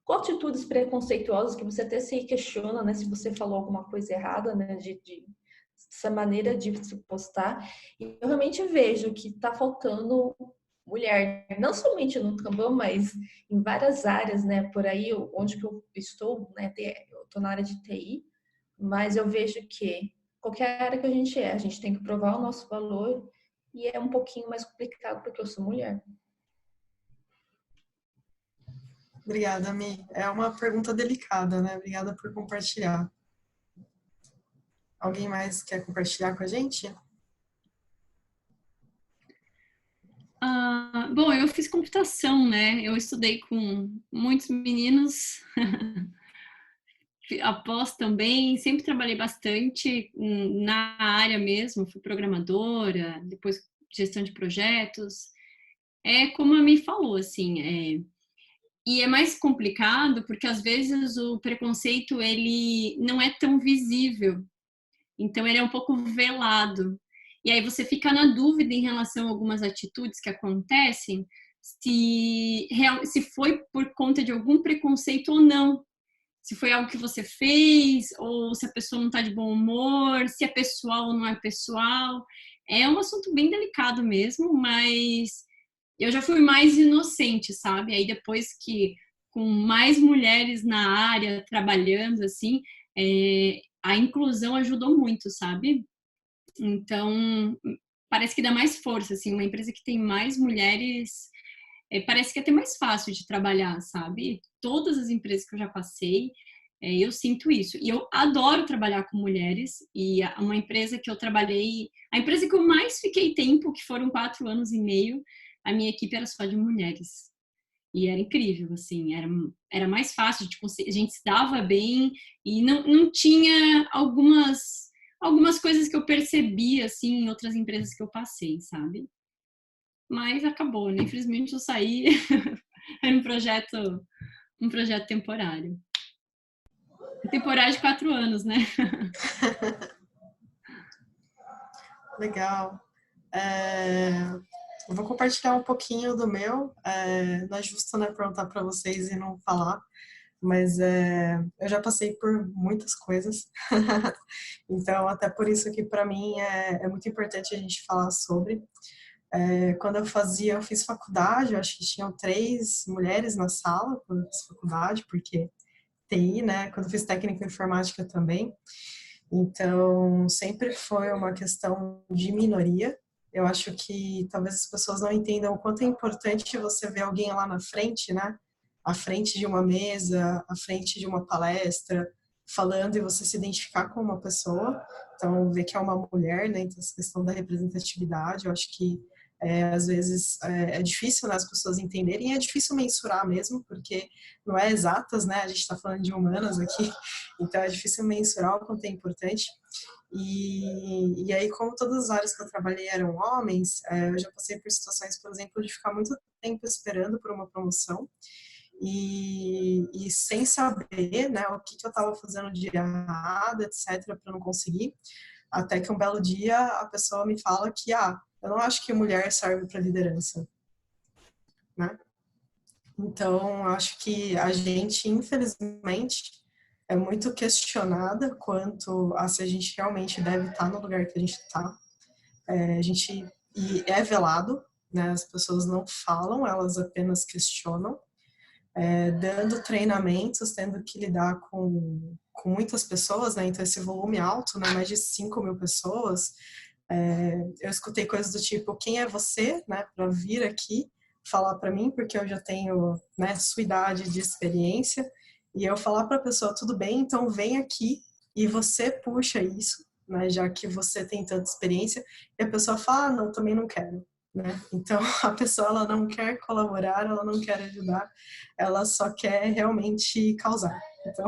com atitudes preconceituosas que você até se questiona, né, se você falou alguma coisa errada, né, essa maneira de se postar. E eu realmente vejo que está faltando mulher, não somente no Kanban, mas em várias áreas, né, por aí onde que eu estou, né, eu estou na área de TI, mas eu vejo que qualquer área que a gente tem que provar o nosso valor e é um pouquinho mais complicado porque eu sou mulher. Obrigada, Mi. É uma pergunta delicada, né? Obrigada por compartilhar. Alguém mais quer compartilhar com a gente? Bom, eu fiz computação, né? Eu estudei com muitos meninos, após também, sempre trabalhei bastante na área mesmo, fui programadora, depois gestão de projetos. É como a Mi falou, assim, e é mais complicado porque às vezes o preconceito ele não é tão visível, então ele é um pouco velado. E aí você fica na dúvida em relação a algumas atitudes que acontecem, se foi por conta de algum preconceito ou não. Se foi algo que você fez, ou se a pessoa não está de bom humor, se é pessoal ou não é pessoal. É um assunto bem delicado mesmo, mas eu já fui mais inocente, sabe? Aí depois que com mais mulheres na área trabalhando, assim, a inclusão ajudou muito, sabe? Então, parece que dá mais força, assim, uma empresa que tem mais mulheres, parece que é até mais fácil de trabalhar, sabe? Todas as empresas que eu já passei, eu sinto isso. E eu adoro trabalhar com mulheres, e uma empresa que eu trabalhei, a empresa que eu mais fiquei tempo, que foram 4 anos e meio, a minha equipe era só de mulheres. E era incrível, assim, era mais fácil, a gente se dava bem e não tinha algumas coisas que eu percebi, assim, em outras empresas que eu passei, sabe? Mas acabou, né? Infelizmente eu saí, era um projeto temporário. Temporário de 4 anos, né? Legal. Eu vou compartilhar um pouquinho do meu. Não é justo, né, perguntar para vocês e não falar, mas eu já passei por muitas coisas. Então, até por isso que para mim é muito importante a gente falar sobre. Quando eu fiz faculdade, eu acho que tinham 3 mulheres na sala quando eu fiz faculdade, porque TI, né? Quando eu fiz técnica em informática também. Então, sempre foi uma questão de minoria. Eu acho que talvez as pessoas não entendam o quanto é importante você ver alguém lá na frente, né? À frente de uma mesa, à frente de uma palestra, falando e você se identificar com uma pessoa. Então, ver que é uma mulher, né? Então, essa questão da representatividade, eu acho que às vezes é difícil, né, as pessoas entenderem, e é difícil mensurar mesmo, porque não é exatas, né? A gente está falando de humanas aqui, então é difícil mensurar o quanto é importante. E aí, como todas as áreas que eu trabalhei eram homens, eu já passei por situações, por exemplo, de ficar muito tempo esperando por uma promoção e sem saber, né, o que eu estava fazendo de errado, etc, para não conseguir, até que um belo dia a pessoa me fala que, eu não acho que mulher serve para liderança, né? Então, acho que a gente, infelizmente, é muito questionada quanto a se a gente realmente deve estar no lugar que a gente está. A gente e é velado, né? As pessoas não falam, elas apenas questionam, dando treinamentos, tendo que lidar com muitas pessoas, né? Então, esse volume alto, né? Mais de 5.000 pessoas. Eu escutei coisas do tipo, quem é você, né? Para vir aqui falar para mim, porque eu já tenho, né? Sua idade de experiência. E eu falar para a pessoa, tudo bem, então vem aqui e você puxa isso, né? Já que você tem tanta experiência. E a pessoa fala, não, também não quero. Né? Então a pessoa ela não quer colaborar, ela não quer ajudar, ela só quer realmente causar. Então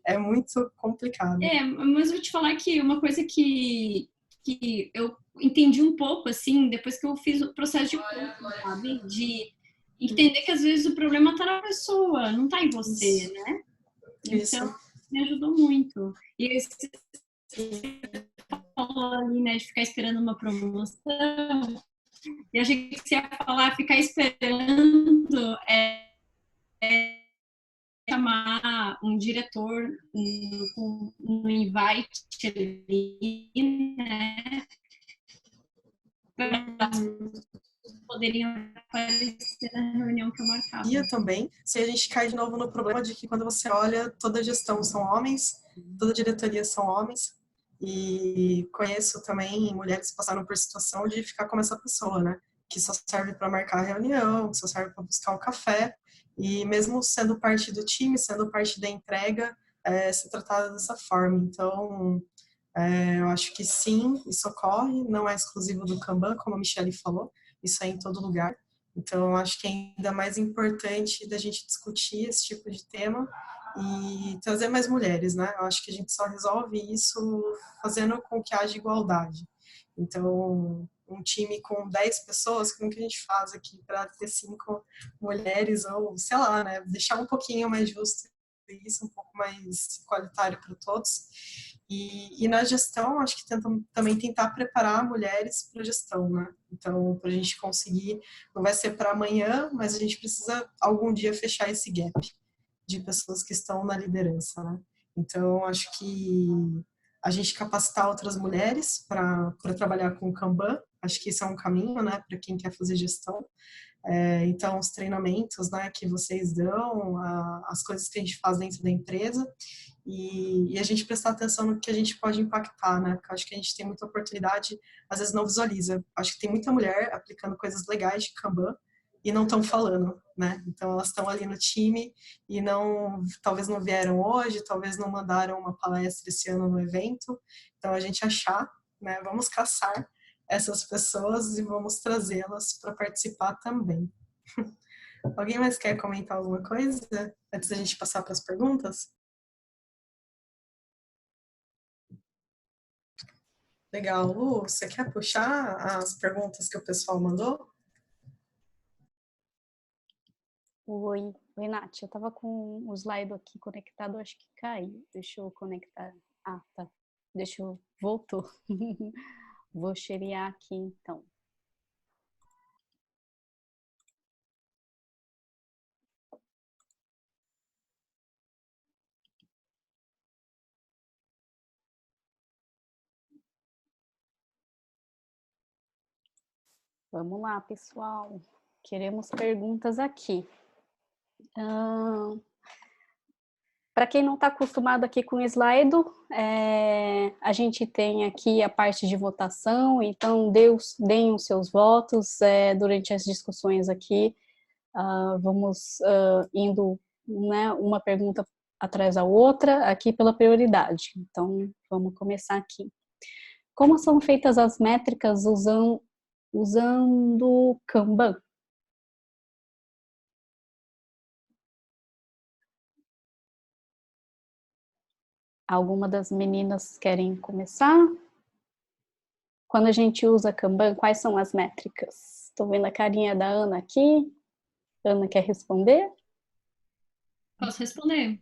é muito complicado. Mas eu vou te falar que uma coisa que eu entendi um pouco, assim, depois que eu fiz o processo de coaching, sabe? De entender que às vezes o problema tá na pessoa, não tá em você, né? Então, me ajudou muito. E esse falou ali, né, de ficar esperando uma promoção. E a gente ia falar, ficar esperando chamar um diretor no invite ali, né? Para poderiam aparecer na reunião que eu marcava. E também, se a gente cai de novo no problema de que quando você olha, toda a gestão são homens, toda a diretoria são homens, e conheço também mulheres que passaram por situação de ficar como essa pessoa, né? Que só serve para marcar a reunião, que só serve para buscar um café, e mesmo sendo parte do time, sendo parte da entrega, ser tratada dessa forma. Então, eu acho que sim, isso ocorre, não é exclusivo do Kanban, como a Michelle falou, isso é em todo lugar. Então, eu acho que é ainda mais importante da gente discutir esse tipo de tema e trazer mais mulheres, né? Eu acho que a gente só resolve isso fazendo com que haja igualdade. Então, um time com 10 pessoas, como que a gente faz aqui para ter 5 mulheres ou, sei lá, né? Deixar um pouquinho mais justo isso, um pouco mais igualitário para todos. E na gestão, acho que também tentar preparar mulheres para a gestão, né? Então, para a gente conseguir, não vai ser para amanhã, mas a gente precisa algum dia fechar esse gap de pessoas que estão na liderança, né? Então, acho que a gente capacitar outras mulheres para trabalhar com o Kanban, acho que esse é um caminho, né, para quem quer fazer gestão. Então, os treinamentos, né, que vocês dão, as coisas que a gente faz dentro da empresa e a gente prestar atenção no que a gente pode impactar, né, porque acho que a gente tem muita oportunidade, às vezes não visualiza. Acho que tem muita mulher aplicando coisas legais de Kanban e não estão falando, né, então elas estão ali no time e talvez não vieram hoje, talvez não mandaram uma palestra esse ano no evento, então a gente achar, né, vamos caçar essas pessoas e vamos trazê-las para participar também. Alguém mais quer comentar alguma coisa antes da gente passar para as perguntas? Legal, Lu, você quer puxar as perguntas que o pessoal mandou? Oi, Nath, eu estava com o slide aqui conectado, acho que caiu. Deixa eu conectar. Ah, tá. Voltou. Vou sharear aqui, então. Vamos lá, pessoal. Queremos perguntas aqui. Para quem não está acostumado aqui com o slide, a gente tem aqui a parte de votação, então deem os seus votos durante as discussões aqui. Vamos indo, né, uma pergunta atrás da outra, aqui pela prioridade. Então, vamos começar aqui. Como são feitas as métricas usando Kanban? Alguma das meninas querem começar? Quando a gente usa Kanban, quais são as métricas? Estou vendo a carinha da Ana aqui. Ana quer responder? Posso responder?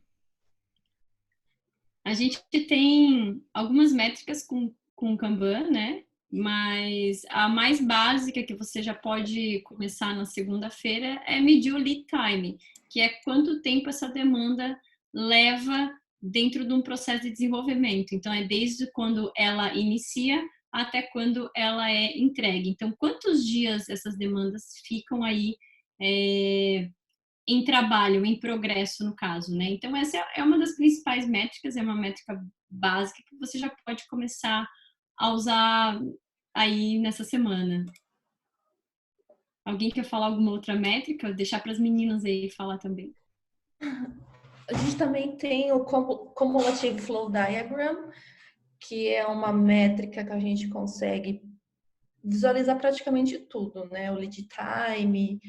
A gente tem algumas métricas com Kanban, né? Mas a mais básica que você já pode começar na segunda-feira é medir o lead time, que é quanto tempo essa demanda leva dentro de um processo de desenvolvimento. Então, é desde quando ela inicia até quando ela é entregue. Então, quantos dias essas demandas ficam aí em trabalho, em progresso, no caso, né? Então, essa é uma das principais métricas, é uma métrica básica que você já pode começar a usar aí nessa semana. Alguém quer falar alguma outra métrica? Vou deixar para as meninas aí falar também. A gente também tem o Cumulative Flow Diagram, que é uma métrica que a gente consegue visualizar praticamente tudo, né? O lead time,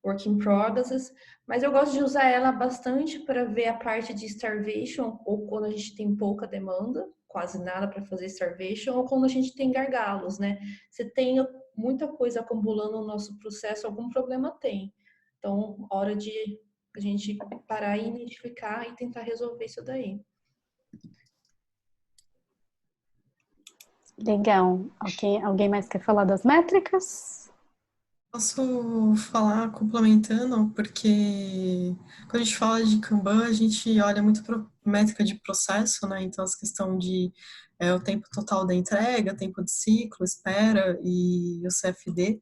work in progress, mas eu gosto de usar ela bastante para ver a parte de starvation, ou quando a gente tem pouca demanda, quase nada para fazer starvation, ou quando a gente tem gargalos, né? Você tem muita coisa acumulando no nosso processo, algum problema tem. Então, hora de a gente parar e identificar e tentar resolver isso daí. Legal. Alguém mais quer falar das métricas? Posso falar complementando, porque quando a gente fala de Kanban, a gente olha muito para métrica de processo, né? Então, essa questão de o tempo total da entrega, tempo de ciclo, espera e o CFD.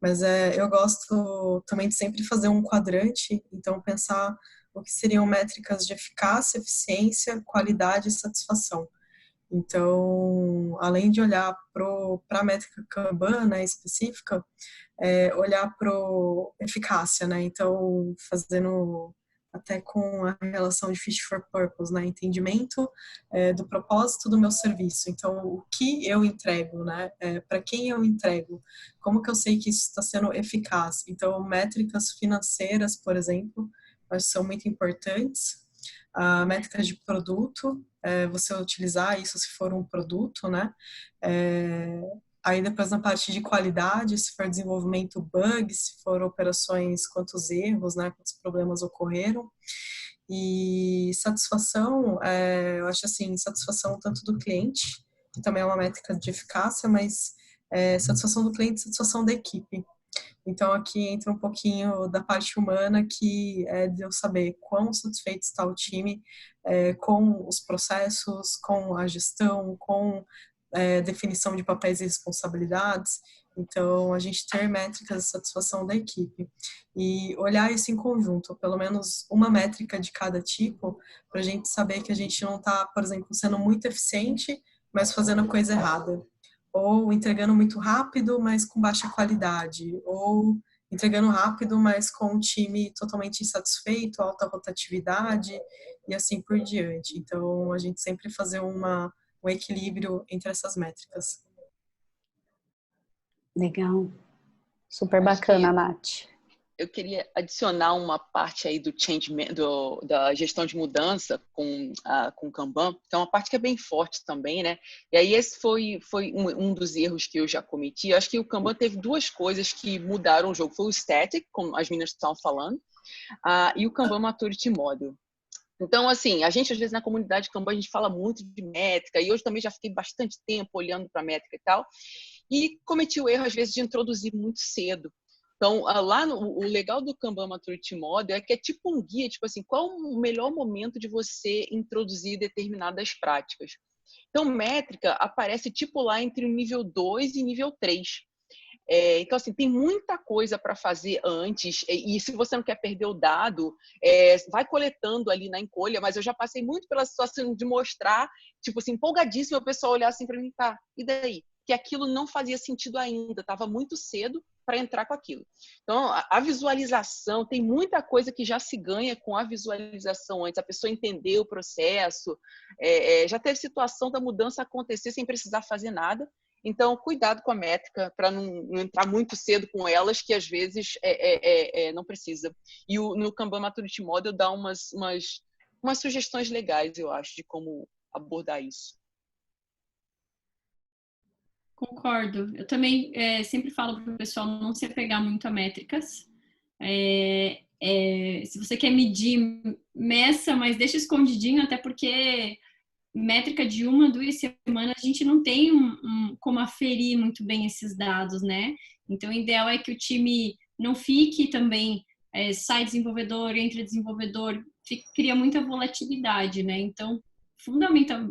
Mas eu gosto também de sempre fazer um quadrante, então pensar o que seriam métricas de eficácia, eficiência, qualidade e satisfação. Então, além de olhar para a métrica Kanban, né, específica, olhar para eficácia, né? Então, fazendo até com a relação de Fit for Purpose, né? Entendimento do propósito do meu serviço. Então, o que eu entrego, né? Para quem eu entrego? Como que eu sei que isso está sendo eficaz? Então, métricas financeiras, por exemplo, acho que são muito importantes. Métricas de produto, você utilizar isso se for um produto, né? Aí depois na parte de qualidade, se for desenvolvimento bug, se for operações, quantos erros, né, quantos problemas ocorreram. E satisfação, eu acho assim, satisfação tanto do cliente, que também é uma métrica de eficácia, mas satisfação do cliente e satisfação da equipe. Então aqui entra um pouquinho da parte humana, que é de eu saber quão satisfeito está o time com os processos, com a gestão, com definição de papéis e responsabilidades. Então, a gente ter métricas de satisfação da equipe e olhar isso em conjunto, pelo menos uma métrica de cada tipo, para a gente saber que a gente não está, por exemplo, sendo muito eficiente, mas fazendo a coisa errada, ou entregando muito rápido, mas com baixa qualidade, ou entregando rápido, mas com um time totalmente insatisfeito, alta rotatividade e assim por diante. Então, a gente sempre fazer um equilíbrio entre essas métricas. Legal. Super bacana, Nath. Eu queria adicionar uma parte aí do da gestão de mudança com o Kanban, que é uma parte que é bem forte também, né? E aí esse foi um dos erros que eu já cometi. Eu acho que o Kanban teve duas coisas que mudaram o jogo. Foi o Static, como as meninas estavam falando, e o Kanban Maturity Model. Então, assim, a gente, às vezes, na comunidade Kanban, a gente fala muito de métrica, e hoje também já fiquei bastante tempo olhando para a métrica e tal, e cometi o erro, às vezes, de introduzir muito cedo. Então, lá o legal do Kanban Maturity Model é que é tipo um guia, tipo assim, qual o melhor momento de você introduzir determinadas práticas. Então, métrica aparece tipo lá entre o nível 2 e nível 3. Então, assim, tem muita coisa para fazer antes, e se você não quer perder o dado, vai coletando ali na encolha, mas eu já passei muito pela situação de mostrar, tipo assim, empolgadíssimo, o pessoal olhar assim para mim, tá, e daí? Que aquilo não fazia sentido ainda, estava muito cedo para entrar com aquilo. Então, a visualização, tem muita coisa que já se ganha com a visualização antes, a pessoa entender o processo, já teve situação da mudança acontecer sem precisar fazer nada. Então, cuidado com a métrica para não entrar muito cedo com elas, que às vezes não precisa. E no Kanban Maturity Model dá umas sugestões legais, eu acho, de como abordar isso. Concordo. Eu também sempre falo para o pessoal não se apegar muito a métricas. Se você quer medir, meça, mas deixa escondidinho, até porque métrica de 1 a 2 semanas a gente não tem como aferir muito bem esses dados, né? Então, o ideal é que o time não fique também, sai desenvolvedor, entra desenvolvedor, cria muita volatilidade, né? Então, fundamental,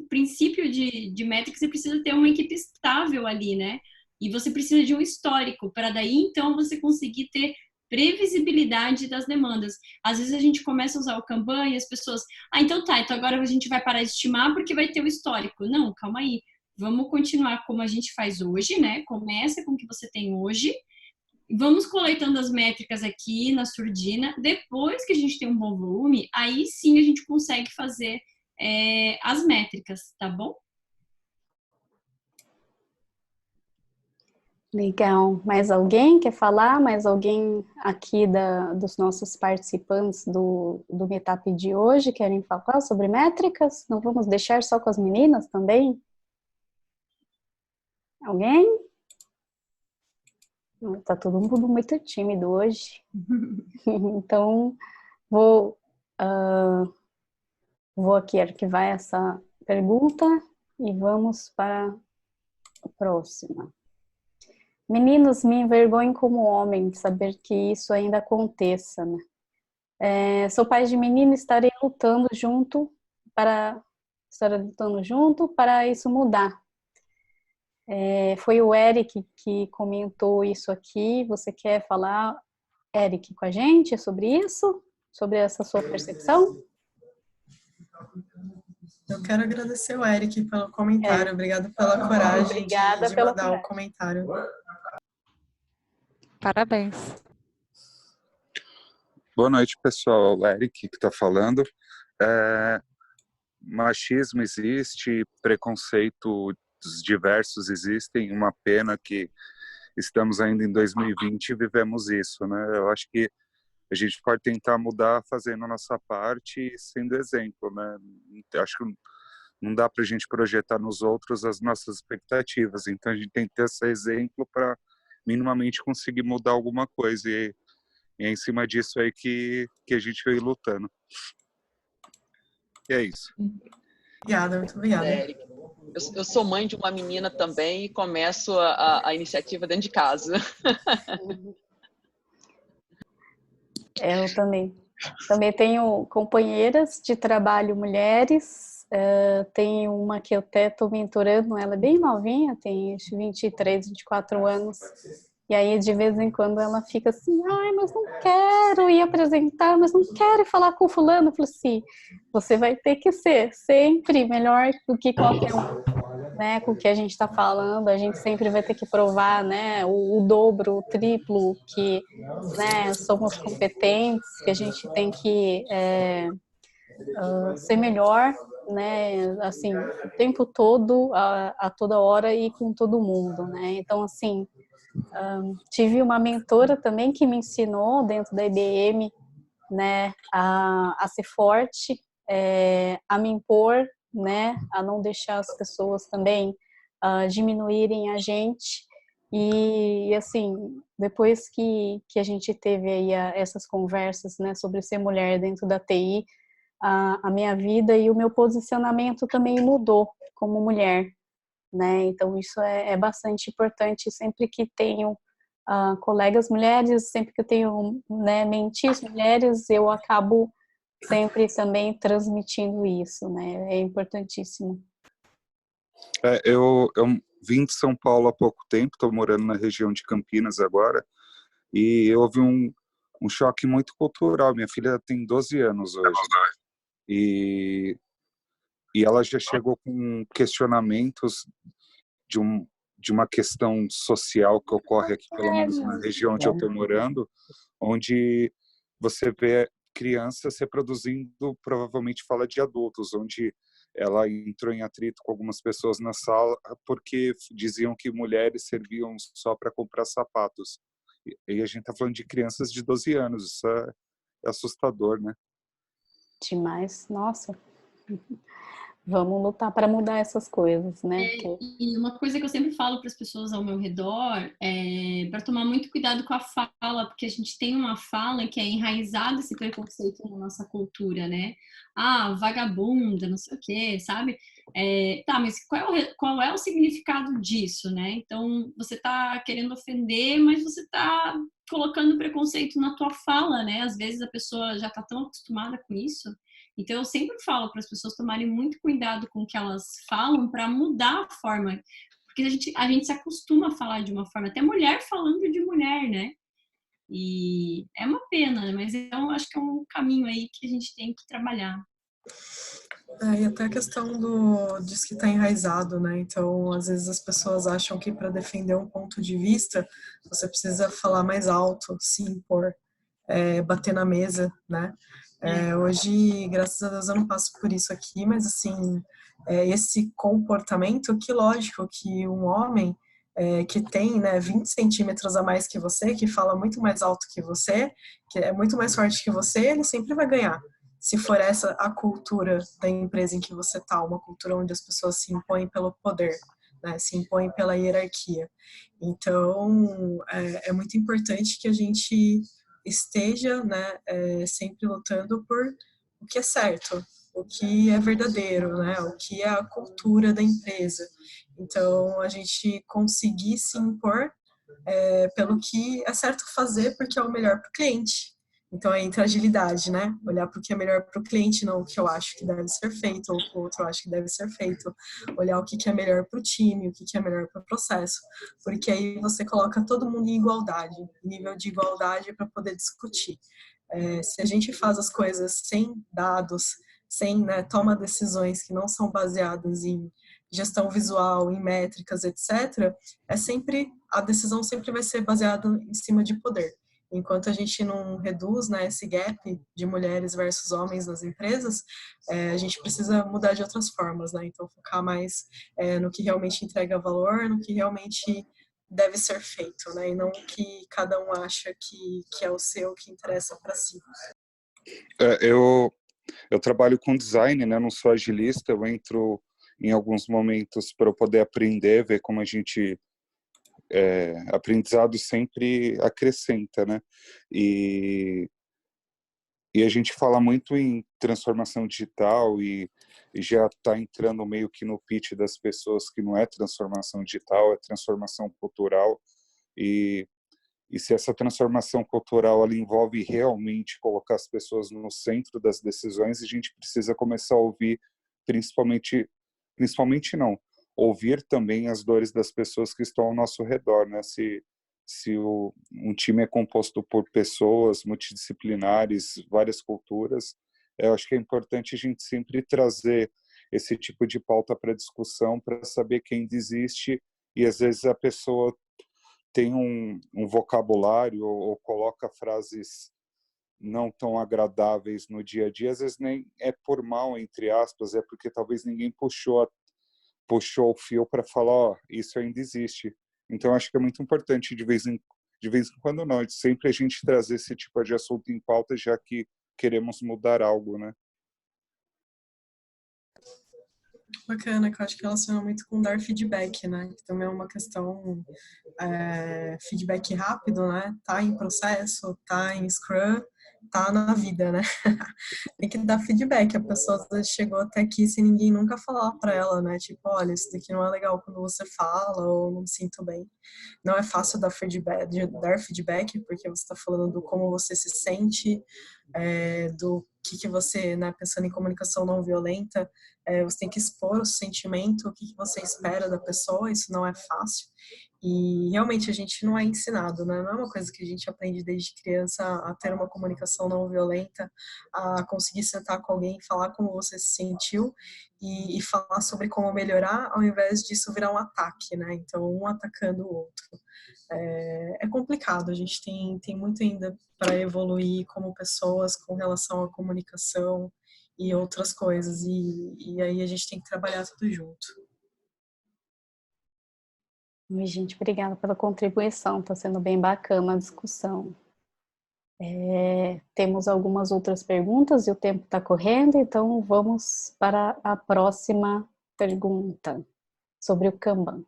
princípio de métrica, você precisa ter uma equipe estável ali, né? E você precisa de um histórico, para daí, então, você conseguir ter previsibilidade das demandas. Às vezes a gente começa a usar o Kanban e as pessoas, então tá, então agora a gente vai parar de estimar porque vai ter o histórico. Não, calma aí. Vamos continuar como a gente faz hoje, né? Começa com o que você tem hoje. Vamos coletando as métricas aqui na surdina. Depois que a gente tem um bom volume, aí sim a gente consegue fazer as métricas, tá bom? Legal. Mais alguém quer falar? Mais alguém aqui dos nossos participantes do Meetup de hoje querem falar sobre métricas? Não vamos deixar só com as meninas também? Alguém? Tá todo mundo muito tímido hoje. Então, vou aqui arquivar essa pergunta e vamos para a próxima. Meninos, me envergonho como homem saber que isso ainda aconteça, né? Sou pai de menino, estarei lutando junto para isso mudar. Foi o Eric que comentou isso aqui. Você quer falar, Eric, com a gente sobre isso? Sobre essa sua percepção? Eu quero agradecer o Eric pelo comentário. Obrigada pela coragem de mandar o comentário. Parabéns. Boa noite, pessoal. É o Eric que está falando. Machismo existe, preconceitos diversos existem. Uma pena que estamos ainda em 2020 e vivemos isso, né? Eu acho que a gente pode tentar mudar fazendo a nossa parte e sendo exemplo, né? Acho que não dá para a gente projetar nos outros as nossas expectativas. Então a gente tem que ter esse exemplo para minimamente conseguir mudar alguma coisa. E é em cima disso aí que a gente veio lutando. E é isso. Obrigada, muito obrigada. Eu sou mãe de uma menina também e começo a iniciativa dentro de casa. Eu também. Também tenho companheiras de trabalho mulheres. Tenho uma que eu até estou mentorando, ela é bem novinha, tem 23, 24 anos. E aí, de vez em quando, ela fica assim, mas não quero ir apresentar, mas não quero falar com fulano. Eu falo assim, você vai ter que ser sempre melhor do que qualquer um, né? Com o que a gente está falando, a gente sempre vai ter que provar, né? O dobro, o triplo, que, né, somos competentes, que a gente tem que ser melhor, né? Assim, o tempo todo, a toda hora e com todo mundo, né? Então, assim, tive uma mentora também que me ensinou dentro da IBM, né, a ser forte, a me impor, né, a não deixar as pessoas também diminuírem a gente. E assim, depois que a gente teve aí essas conversas, né, sobre ser mulher dentro da TI, a minha vida e o meu posicionamento também mudou como mulher, né? Então isso é bastante importante. Sempre que tenho colegas mulheres, sempre que eu tenho, né, mentis mulheres, eu acabo sempre também transmitindo isso, né? É importantíssimo. Eu vim de São Paulo há pouco tempo, estou morando na região de Campinas agora, e houve um choque muito cultural. Minha filha tem 12 anos hoje, e ela já chegou com questionamentos de uma questão social que ocorre aqui, pelo menos na região onde eu estou morando, onde você vê crianças reproduzindo, provavelmente fala de adultos, onde ela entrou em atrito com algumas pessoas na sala porque diziam que mulheres serviam só para comprar sapatos. E a gente está falando de crianças de 12 anos, isso é assustador, né? Demais, nossa. Vamos lutar para mudar essas coisas, né? E uma coisa que eu sempre falo para as pessoas ao meu redor é para tomar muito cuidado com a fala, porque a gente tem uma fala que é enraizada esse preconceito na nossa cultura, né? Ah, vagabunda, não sei o quê, sabe? Tá, mas qual é o significado disso, né? Então, você tá querendo ofender, mas você tá colocando preconceito na tua fala, né? Às vezes a pessoa já tá tão acostumada com isso. Então, eu sempre falo para as pessoas tomarem muito cuidado com o que elas falam para mudar a forma. Porque a gente se acostuma a falar de uma forma, até mulher falando de mulher, né? E é uma pena, né? Mas eu acho que é um caminho aí que a gente tem que trabalhar. E até a questão diz que está enraizado, né? Então, às vezes as pessoas acham que para defender um ponto de vista, você precisa falar mais alto, se impor, bater na mesa, né? Hoje, graças a Deus, eu não passo por isso aqui, mas assim, esse comportamento, que lógico que um homem que tem, né, 20 centímetros a mais que você, que fala muito mais alto que você, que é muito mais forte que você, ele sempre vai ganhar. Se for essa a cultura da empresa em que você está, uma cultura onde as pessoas se impõem pelo poder, né, se impõem pela hierarquia. Então, é muito importante que a gente esteja, né, sempre lutando por o que é certo, o que é verdadeiro, né, o que é a cultura da empresa. Então, a gente conseguir se impor pelo que é certo fazer, porque é o melhor para o cliente. Então, aí entra a agilidade, né? Olhar para o que é melhor para o cliente, não o que eu acho que deve ser feito, ou o que o outro acha que deve ser feito. Olhar o que é melhor para o time, o que é melhor para o processo. Porque aí você coloca todo mundo em igualdade, nível de igualdade para poder discutir. Se a gente faz as coisas sem dados, sem, né, toma decisões que não são baseadas em gestão visual, em métricas, etc., a decisão sempre vai ser baseada em cima de poder. Enquanto a gente não reduz, né, esse gap de mulheres versus homens nas empresas, a gente precisa mudar de outras formas, né? Então, focar mais no que realmente entrega valor, no que realmente deve ser feito, né? E não o que cada um acha que é o seu, que interessa para si. Eu trabalho com design, né? Não sou agilista, eu entro em alguns momentos para eu poder aprender, ver como a gente aprendizado sempre acrescenta, né? E a gente fala muito em transformação digital e já está entrando meio que no pitch das pessoas que não é transformação digital, é transformação cultural. E se essa transformação cultural ela envolve realmente colocar as pessoas no centro das decisões, a gente precisa começar a ouvir, principalmente não, ouvir também as dores das pessoas que estão ao nosso redor, né? Se um time é composto por pessoas multidisciplinares, várias culturas, eu acho que é importante a gente sempre trazer esse tipo de pauta para discussão, para saber quem desiste, e às vezes a pessoa tem um vocabulário ou coloca frases não tão agradáveis no dia a dia, às vezes nem é por mal, entre aspas, é porque talvez ninguém puxou o fio para falar, ó, isso ainda existe. Então, acho que é muito importante, de vez em quando não, sempre a gente trazer esse tipo de assunto em pauta, já que queremos mudar algo, né? Bacana, que eu acho que relaciona muito com dar feedback, né? Que também é uma questão feedback rápido, né? Tá em processo, tá em Scrum, tá na vida, né? Tem que dar feedback. A pessoa às vezes chegou até aqui sem ninguém nunca falar pra ela, né? Tipo, olha, isso daqui não é legal quando você fala, ou não me sinto bem. Não é fácil dar feedback, porque você está falando do como você se sente, do que você, né, pensando em comunicação não violenta, você tem que expor o sentimento, o que você espera da pessoa, isso não é fácil. E realmente a gente não é ensinado, né? Não é uma coisa que a gente aprende desde criança a ter uma comunicação não violenta, a conseguir sentar com alguém e falar como você se sentiu e falar sobre como melhorar, ao invés disso virar um ataque, né? Então, um atacando o outro. É complicado, a gente tem muito ainda para evoluir como pessoas com relação à comunicação e outras coisas, e aí a gente tem que trabalhar tudo junto. Gente, obrigada pela contribuição, está sendo bem bacana a discussão. Temos algumas outras perguntas e o tempo está correndo, então vamos para a próxima pergunta sobre o Kanban.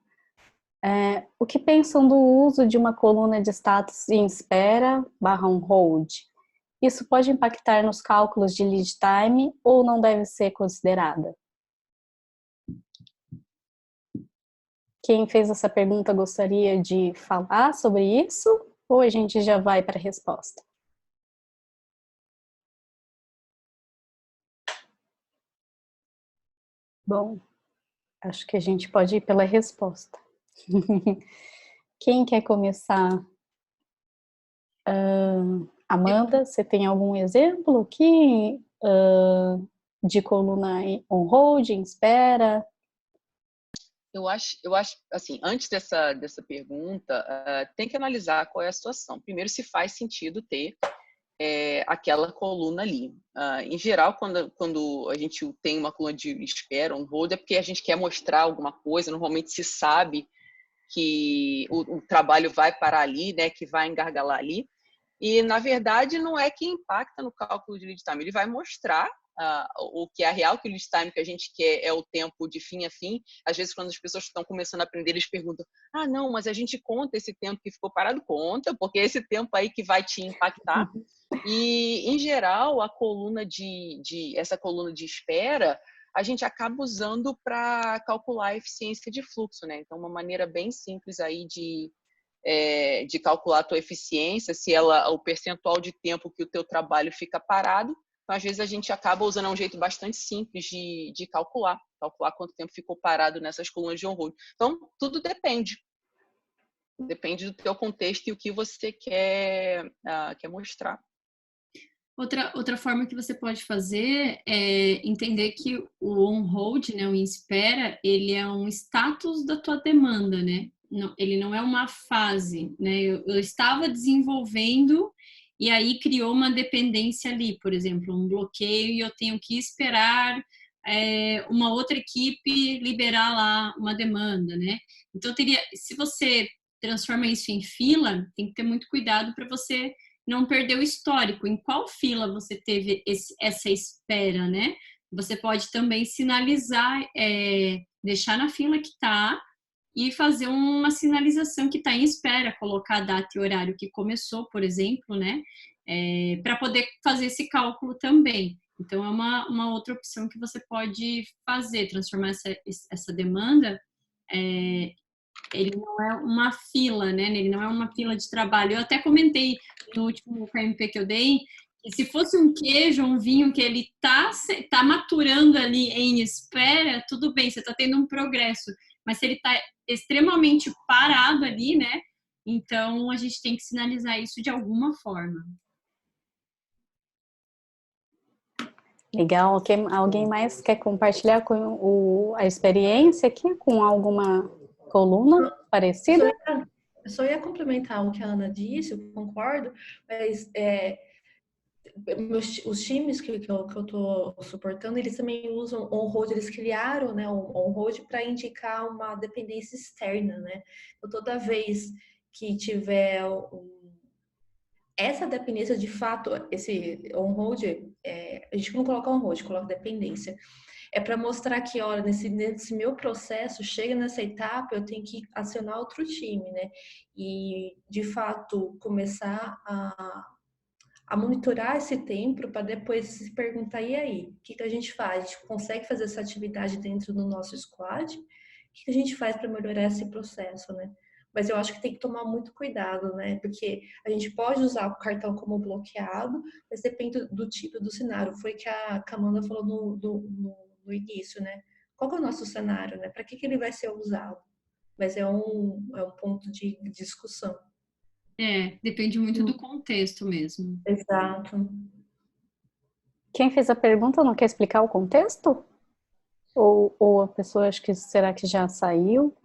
O que pensam do uso de uma coluna de status em espera / hold? Isso pode impactar nos cálculos de lead time ou não deve ser considerada? Quem fez essa pergunta gostaria de falar sobre isso ou a gente já vai para a resposta? Bom, acho que a gente pode ir pela resposta. Quem quer começar? Amanda, você tem algum exemplo aqui de coluna on hold, em espera? Eu acho, assim, antes dessa pergunta, tem que analisar qual é a situação. Primeiro, se faz sentido ter aquela coluna ali. Em geral, quando a gente tem uma coluna de espera, um hold, é porque a gente quer mostrar alguma coisa, normalmente se sabe que o trabalho vai parar ali, né, que vai engargalar ali. E, na verdade, não é que impacta no cálculo de lead time, ele vai mostrar o que é real, que o lead time que a gente quer é o tempo de fim a fim. Às vezes, quando as pessoas estão começando a aprender, eles perguntam, não, mas a gente conta esse tempo que ficou parado? Conta, porque é esse tempo aí que vai te impactar. E, em geral, a coluna essa coluna de espera, a gente acaba usando para calcular a eficiência de fluxo, né? Então, uma maneira bem simples aí de calcular a tua eficiência, se o percentual de tempo que o teu trabalho fica parado. Então, às vezes, a gente acaba usando um jeito bastante simples de calcular quanto tempo ficou parado nessas colunas de on-hold. Então, tudo depende. Depende do teu contexto e o que você quer mostrar. Outra forma que você pode fazer é entender que o on-hold, né, o em espera, ele é um status da tua demanda, né? Não, ele não é uma fase, né? Eu estava desenvolvendo e aí criou uma dependência ali, por exemplo, um bloqueio e eu tenho que esperar uma outra equipe liberar lá uma demanda, né? Então, se você transforma isso em fila, tem que ter muito cuidado para você não perder o histórico, em qual fila você teve essa espera, né? Você pode também sinalizar, deixar na fila que está e fazer uma sinalização que está em espera, colocar a data e horário que começou, por exemplo, né? Para poder fazer esse cálculo também. Então, é uma outra opção que você pode fazer, transformar essa demanda ele não é uma fila, né? Ele não é uma fila de trabalho. Eu até comentei no último KMP que eu dei que se fosse um queijo, um vinho que ele tá maturando ali em espera, tudo bem, você está tendo um progresso. Mas se ele está extremamente parado ali, né? Então a gente tem que sinalizar isso de alguma forma. Legal. Alguém mais quer compartilhar com a experiência aqui com alguma coluna parecida? Eu só ia complementar o que a Ana disse, eu concordo, mas os times que eu estou suportando, eles também usam on-hold, eles criaram, né, on-hold para indicar uma dependência externa, né? Então, toda vez que tiver essa dependência, de fato, esse on-hold, a gente não coloca on-hold, coloca dependência. É para mostrar que, olha, nesse meu processo, chega nessa etapa, eu tenho que acionar outro time, né? E, de fato, começar a monitorar esse tempo para depois se perguntar, e aí, o que a gente faz? A gente consegue fazer essa atividade dentro do nosso squad? O que a gente faz para melhorar esse processo, né? Mas eu acho que tem que tomar muito cuidado, né? Porque a gente pode usar o cartão como bloqueado, mas depende do tipo do cenário. Foi que a Amanda falou no início, né? Qual que é o nosso cenário, né? Para que ele vai ser usado? Mas é um ponto de discussão. Depende muito do contexto mesmo. Exato. Quem fez a pergunta não quer explicar o contexto? Ou a pessoa, acho que será que já saiu?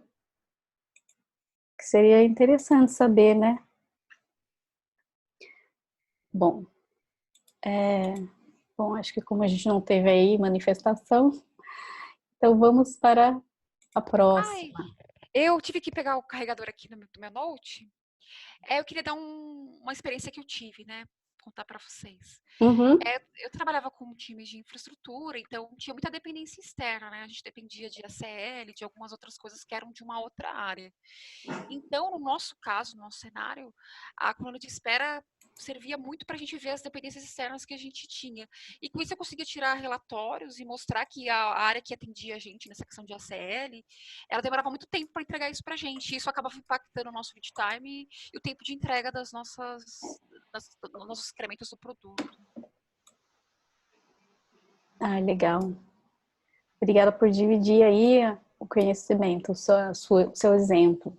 Que seria interessante saber, né? Bom, acho que como a gente não teve aí manifestação, então vamos para a próxima. Eu tive que pegar o carregador aqui do meu Note. Eu queria dar uma experiência que eu tive, né? contar para vocês. Uhum. Eu trabalhava com times de infraestrutura, então tinha muita dependência externa, né? A gente dependia de ACL, de algumas outras coisas que eram de uma outra área. Então, no nosso caso, no nosso cenário, a coluna de espera servia muito para a gente ver as dependências externas que a gente tinha. E com isso eu conseguia tirar relatórios e mostrar que a área que atendia a gente nessa questão de ACL, ela demorava muito tempo para entregar isso para a gente. E isso acabava impactando o nosso lead time e o tempo de entrega dos nossos incrementos do produto. Ah, legal. Obrigada por dividir aí o conhecimento, o seu exemplo.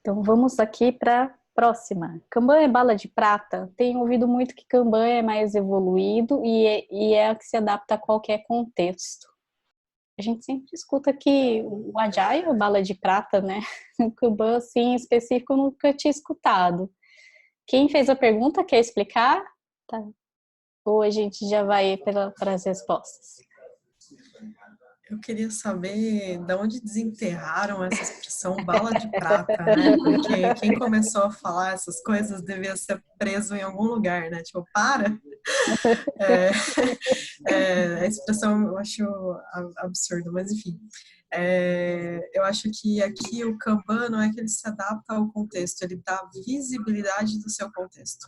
Então, vamos aqui para a próxima. Kanban é bala de prata? Tenho ouvido muito que Kanban é mais evoluído e é a que se adapta a qualquer contexto. A gente sempre escuta que o Agile é bala de prata, né? O Kanban, assim, em específico, eu nunca tinha escutado. Quem fez a pergunta quer explicar? Tá. Ou a gente já vai para as respostas? Eu queria saber de onde desenterraram essa expressão bala de prata, né? Porque quem começou a falar essas coisas devia ser preso em algum lugar, né? Tipo, para! A expressão eu acho absurda, mas enfim. Eu acho que aqui o Kanban não é que ele se adapta ao contexto, ele dá visibilidade do seu contexto.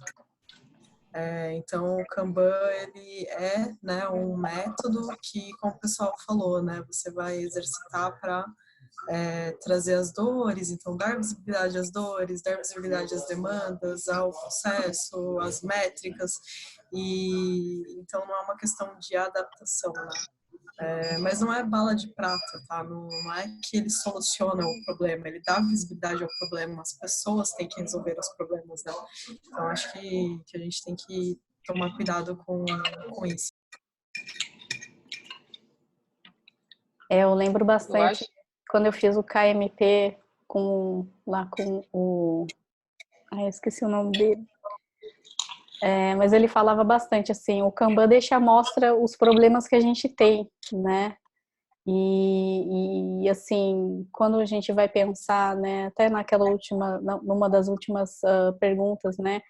Então, o Kanban, ele é, né, um método que, como o pessoal falou, né, você vai exercitar para trazer as dores, então dar visibilidade às dores, dar visibilidade às demandas, ao processo, às métricas, e então não é uma questão de adaptação, né? Mas não é bala de prata, tá? Não é que ele soluciona o problema, ele dá visibilidade ao problema, as pessoas têm que resolver os problemas, né? Então, acho que a gente tem que tomar cuidado com isso. Eu lembro bastante quando eu fiz o KMP com o... esqueci o nome dele. Mas ele falava bastante assim, o Kanban deixa à mostra os problemas que a gente tem, né? E assim, quando a gente vai pensar, né, até numa das últimas perguntas, né,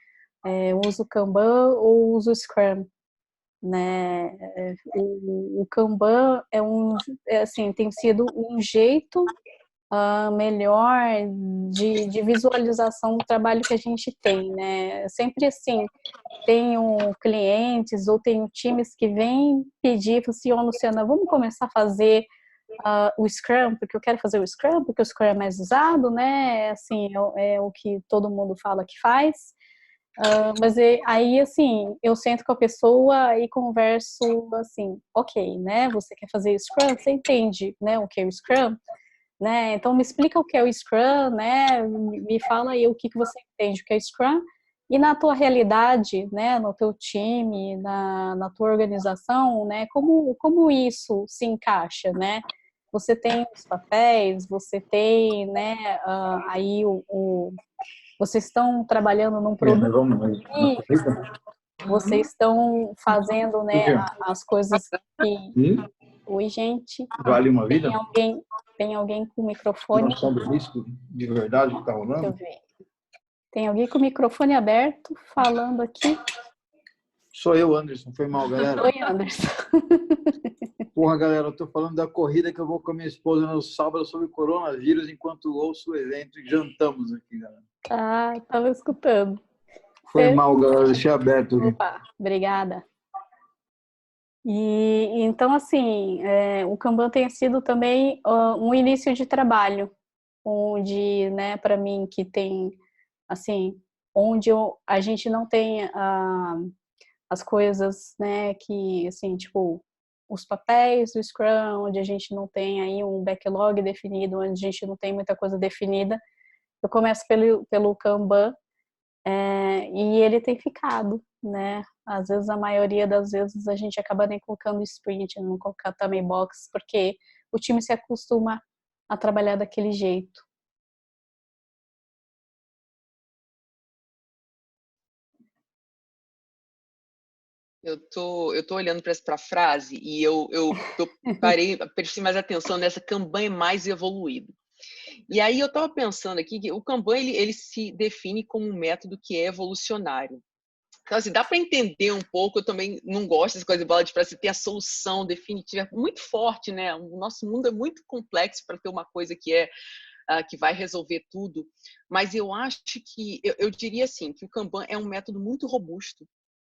uso Kanban ou uso Scrum, né? O Kanban assim, tem sido um jeito melhor de visualização do trabalho que a gente tem, né? Sempre assim, tenho clientes ou tenho times que vêm pedir, assim, Luciana, vamos começar a fazer o Scrum, porque eu quero fazer o Scrum, porque o Scrum é mais usado, né? Assim, é o que todo mundo fala que faz. Mas aí, assim, eu sento com a pessoa e converso assim, ok, né? Você quer fazer Scrum? Você entende, né, o que é o Scrum? Né? Então, me explica o que é o Scrum, né? Me fala aí o que você entende o que é Scrum. E na tua realidade, né, no teu time, na tua organização, né, como isso se encaixa, né? Você tem os papéis, você tem, né, aí vocês estão trabalhando num produto vocês estão fazendo, né, as coisas que... Oi, gente. Vale uma vida? Tem alguém com o microfone... Noção do risco de verdade que está rolando? Deixa eu ver. Tem alguém com o microfone aberto falando aqui. Sou eu, Anderson. Foi mal, galera. Oi, Anderson. Porra, galera, eu tô falando da corrida que eu vou com a minha esposa no sábado sobre coronavírus enquanto ouço o evento e jantamos aqui, galera. Tava escutando. Foi mal, galera. Deixei aberto aqui. Opa, obrigada. E então, assim, o Kanban tem sido também um início de trabalho, onde, né, para mim, que tem, assim, onde a gente não tem as coisas, né, que, assim, tipo, os papéis do Scrum, onde a gente não tem aí um backlog definido, onde a gente não tem muita coisa definida. Eu começo pelo Kanban, e ele tem ficado, né? Às vezes, a maioria das vezes, a gente acaba nem colocando sprint, não colocar também box, porque o time se acostuma a trabalhar daquele jeito. Eu tô olhando para a frase e eu prestei mais atenção nessa Kanban mais evoluído. E aí eu estava pensando aqui que o Kanban ele se define como um método que é evolucionário. assim, dá para entender um pouco. Eu também não gosto dessa coisa de bola de prata, você tem a solução definitiva, é muito forte, né? O nosso mundo é muito complexo para ter uma coisa que vai resolver tudo. Mas eu acho que, eu diria assim, que o Kanban é um método muito robusto,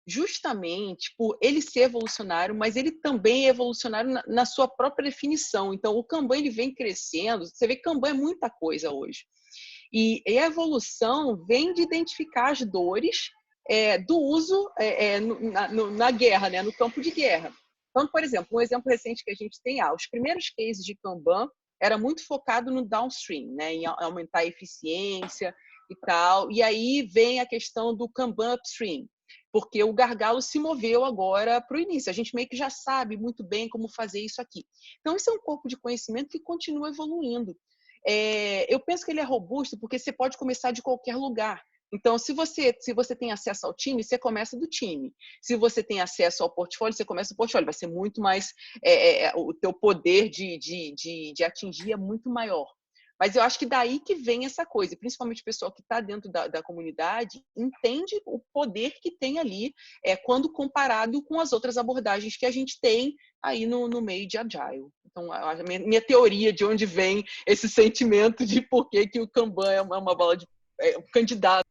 justamente por ele ser evolucionário, mas ele também é evolucionário na sua própria definição. Então, o Kanban ele vem crescendo. Você vê que Kanban é muita coisa hoje. E a evolução vem de identificar as dores do uso na guerra, né? No campo de guerra. Então, por exemplo, um exemplo recente que a gente tem, os primeiros cases de Kanban era muito focado no downstream, né? Em aumentar a eficiência e tal. E aí vem a questão do Kanban upstream, porque o gargalo se moveu agora para o início. A gente meio que já sabe muito bem como fazer isso aqui. Então, isso é um corpo de conhecimento que continua evoluindo. Eu penso que ele é robusto porque você pode começar de qualquer lugar. Então, se você tem acesso ao time, você começa do time. Se você tem acesso ao portfólio, você começa do portfólio. Vai ser muito mais... o teu poder de atingir é muito maior. Mas eu acho que daí que vem essa coisa. Principalmente o pessoal que está dentro da comunidade entende o poder que tem ali quando comparado com as outras abordagens que a gente tem aí no meio de Agile. Então, a minha teoria de onde vem esse sentimento de por que o Kanban é uma bola de candidato.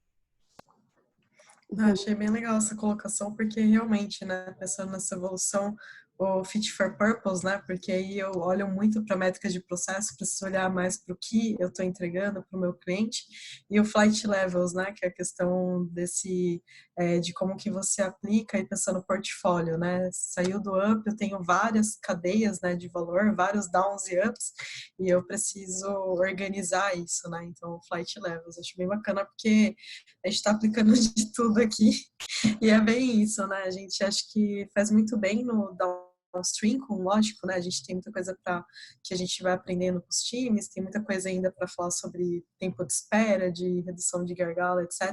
Achei bem legal essa colocação, porque realmente, né, pensando nessa evolução, o fit for purpose, né, porque aí eu olho muito para métricas de processo, preciso olhar mais para o que eu estou entregando para o meu cliente, e o flight levels, né, que é a questão de como que você aplica e pensando no portfólio, né, saiu do up, eu tenho várias cadeias, né, de valor, vários downs e ups, e eu preciso organizar isso, né, então flight levels, acho bem bacana, porque a gente está aplicando de tudo aqui, e é bem isso, né, a gente acha que faz muito bem no downstream, lógico, né, a gente tem muita coisa que a gente vai aprendendo com os times, tem muita coisa ainda para falar sobre tempo de espera, de redução de gargalo, etc,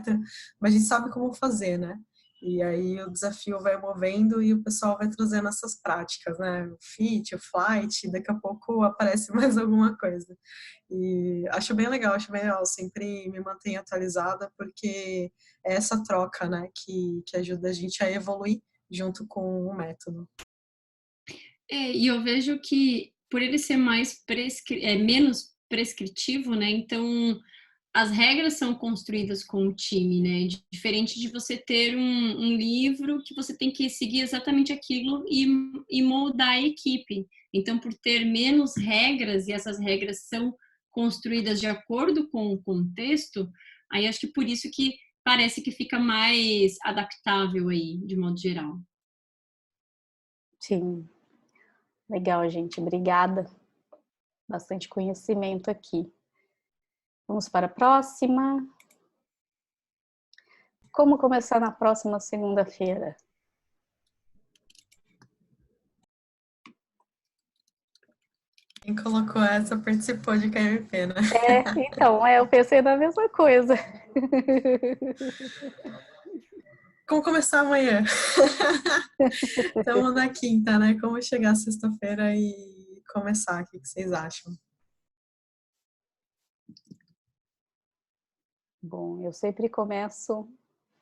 mas a gente sabe como fazer, né, e aí o desafio vai movendo e o pessoal vai trazendo essas práticas, né, o fit, o flight, e daqui a pouco aparece mais alguma coisa. E acho bem legal, sempre me mantenho atualizada, porque é essa troca, né, que ajuda a gente a evoluir junto com o método. E eu vejo que por ele ser menos prescritivo, né, então as regras são construídas com o time, né, diferente de você ter um livro que você tem que seguir exatamente aquilo e moldar a equipe. Então, por ter menos regras, e essas regras são construídas de acordo com o contexto, aí acho que por isso que parece que fica mais adaptável aí, de modo geral. Sim. Legal, gente. Obrigada. Bastante conhecimento aqui. Vamos para a próxima. Como começar na próxima segunda-feira? Quem colocou essa participou de KMP, né? Então, eu pensei na mesma coisa. Como começar amanhã? Estamos na quinta, né? Como chegar sexta-feira e começar? O que vocês acham? Bom, eu sempre começo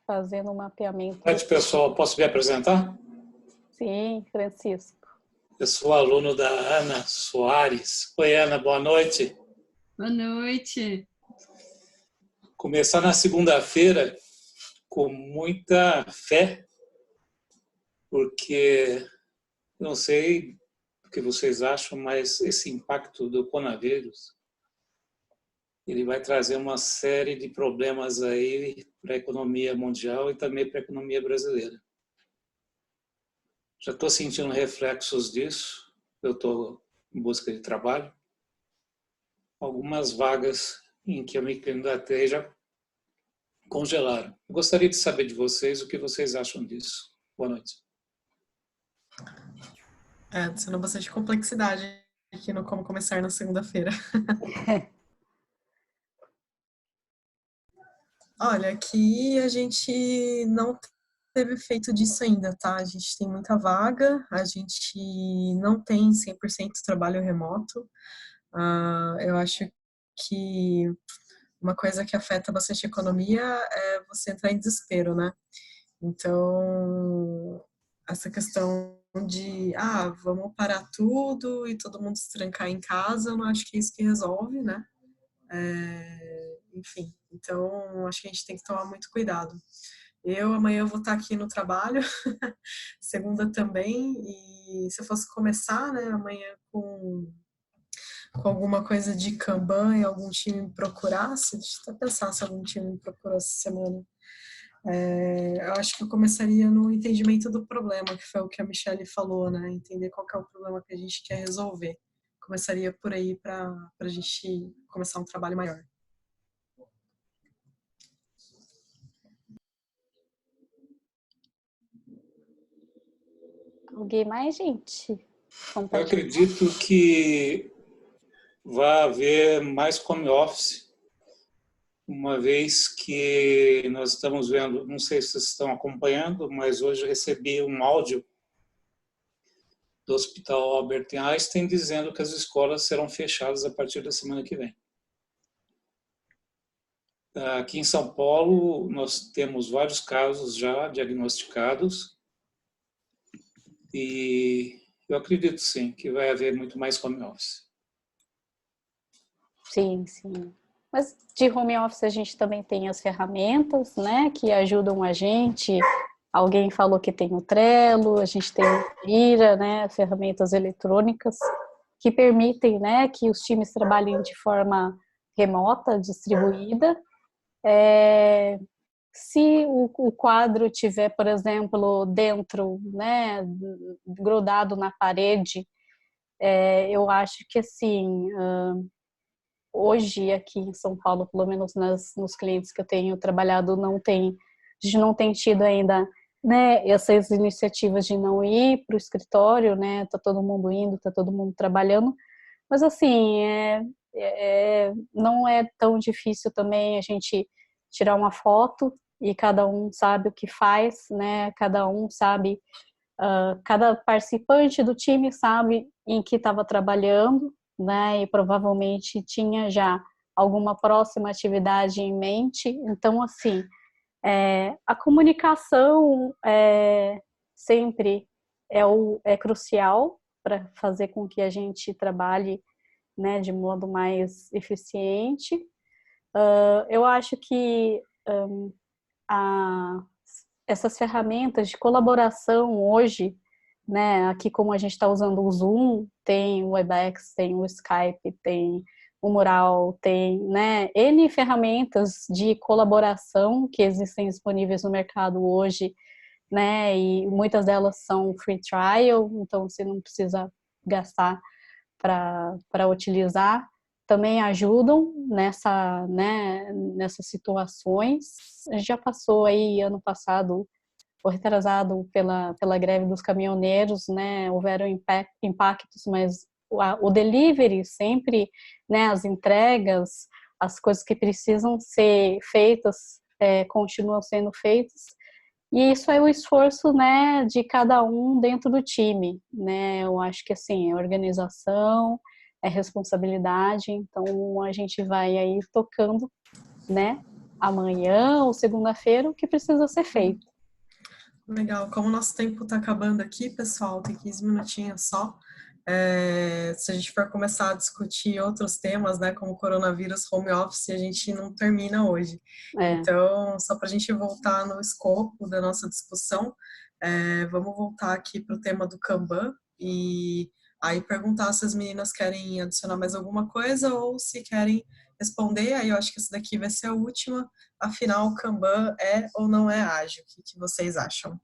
fazendo um mapeamento. Boa noite, pessoal. Posso me apresentar? Sim, Francisco. Eu sou aluno da Ana Soares. Oi, Ana, boa noite. Boa noite. Começar na segunda-feira com muita fé, porque não sei o que vocês acham, mas esse impacto do coronavírus, ele vai trazer uma série de problemas aí para a economia mundial e também para a economia brasileira. Já estou sentindo reflexos disso. Eu estou em busca de trabalho. Algumas vagas em que eu me candidatei já congelaram. Eu gostaria de saber de vocês o que vocês acham disso. Boa noite. Adicionou bastante complexidade aqui no Como Começar na segunda-feira. Olha, aqui a gente não teve efeito disso ainda, tá? A gente tem muita vaga, a gente não tem 100% trabalho remoto. Eu acho que uma coisa que afeta bastante a economia é você entrar em desespero, né? Então, essa questão de, vamos parar tudo e todo mundo se trancar em casa, eu não acho que é isso que resolve, né? Enfim, então acho que a gente tem que tomar muito cuidado. Amanhã eu vou estar aqui no trabalho, segunda também, e se eu fosse começar, né, amanhã com alguma coisa de Kanban e algum time me procurasse, deixa eu até pensar se algum time me procurou essa semana. Eu acho que eu começaria no entendimento do problema, que foi o que a Michelle falou, né? Entender qual que é o problema que a gente quer resolver. Começaria por aí para a gente começar um trabalho maior. Alguém mais, gente? Eu acredito que vai haver mais home office, uma vez que nós estamos vendo, não sei se vocês estão acompanhando, mas hoje eu recebi um áudio do Hospital Albert Einstein dizendo que as escolas serão fechadas a partir da semana que vem. Aqui em São Paulo, nós temos vários casos já diagnosticados e eu acredito, sim, que vai haver muito mais home office. Sim, sim. Mas de home office a gente também tem as ferramentas, né, que ajudam a gente. Alguém falou que tem o Trello, a gente tem o Jira, né, ferramentas eletrônicas que permitem, né, que os times trabalhem de forma remota, distribuída. Se o quadro tiver, por exemplo, dentro, né, grudado na parede, eu acho que assim, hoje aqui em São Paulo, pelo menos nos clientes que eu tenho trabalhado, a gente não tem tido ainda, né, essas iniciativas de não ir para o escritório, né, tá todo mundo indo, tá todo mundo trabalhando, mas assim, não é tão difícil também a gente tirar uma foto e cada um sabe o que faz, né? Cada um sabe, cada participante do time sabe em que estava trabalhando, né? E provavelmente tinha já alguma próxima atividade em mente. Então, assim, a comunicação sempre é crucial para fazer com que a gente trabalhe, né, de modo mais eficiente. Eu acho que essas ferramentas de colaboração hoje, né, aqui como a gente está usando o Zoom, tem o Webex, tem o Skype, tem o Mural, tem, né, N ferramentas de colaboração que existem disponíveis no mercado hoje, né, e muitas delas são free trial, então você não precisa gastar para utilizar, também ajudam nessas situações. A gente já passou aí ano passado, ou retrasado, pela greve dos caminhoneiros, né? Houveram impactos, mas o delivery sempre, né? As entregas, as coisas que precisam ser feitas continuam sendo feitas. E isso é o esforço, né, de cada um dentro do time, né? Eu acho que assim, é organização, é responsabilidade, então a gente vai aí tocando, né, amanhã ou segunda-feira o que precisa ser feito. Legal, como o nosso tempo está acabando aqui, pessoal, tem 15 minutinhos só. Se a gente for começar a discutir outros temas, né, como coronavírus, home office, a gente não termina hoje. Então, só para a gente voltar no escopo da nossa discussão, vamos voltar aqui para o tema do Kanban e aí perguntar se as meninas querem adicionar mais alguma coisa ou se querem responder. Aí eu acho que essa daqui vai ser a última. Afinal, o Kanban é ou não é ágil? O que vocês acham?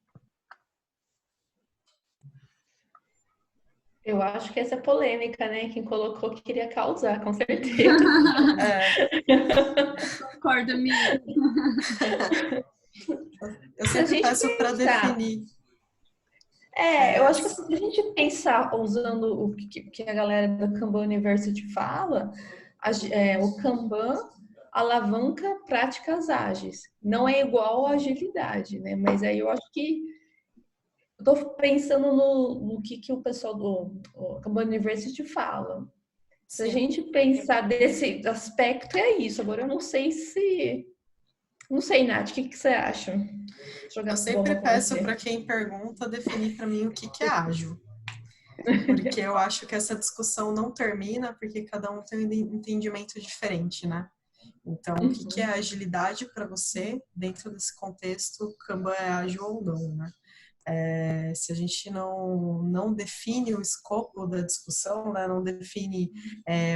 Eu acho que essa é polêmica, né? Quem colocou que queria causar, com certeza. Concordo, amiga. Eu sempre peço para definir. Eu acho que se a gente pensar usando o que a galera da Kanban University fala, o Kanban alavanca práticas ágeis. Não é igual à agilidade, né? Mas aí eu acho que eu estou pensando no que o pessoal do Kanban University fala. Se a gente pensar desse aspecto, é isso. Agora, eu não sei se Não sei, Nath, o que você acha? Eu sempre peço para quem pergunta definir para mim o que é ágil. Porque eu acho que essa discussão não termina porque cada um tem um entendimento diferente, né? Então, o que é agilidade para você dentro desse contexto, Kanban é ágil ou não, né? Se a gente não define o escopo da discussão, né, não define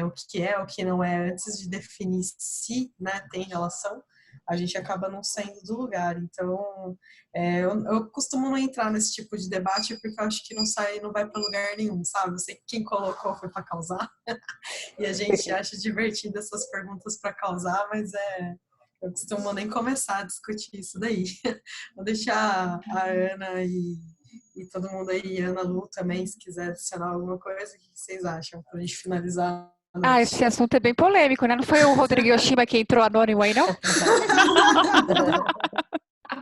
o que é, o que não é, antes de definir se, né, tem relação, a gente acaba não saindo do lugar. Então, eu costumo não entrar nesse tipo de debate porque eu acho que não vai para lugar nenhum, sabe? Eu sei que quem colocou foi para causar e a gente acha divertido essas perguntas para causar, mas eu costumo nem começar a discutir isso daí. Vou deixar a Ana e todo mundo aí, Ana Lu também, se quiser adicionar alguma coisa, o que vocês acham? Pra gente finalizar. Esse assunto é bem polêmico, né? Não foi o Rodrigo Yoshima que entrou anônimo aí, não?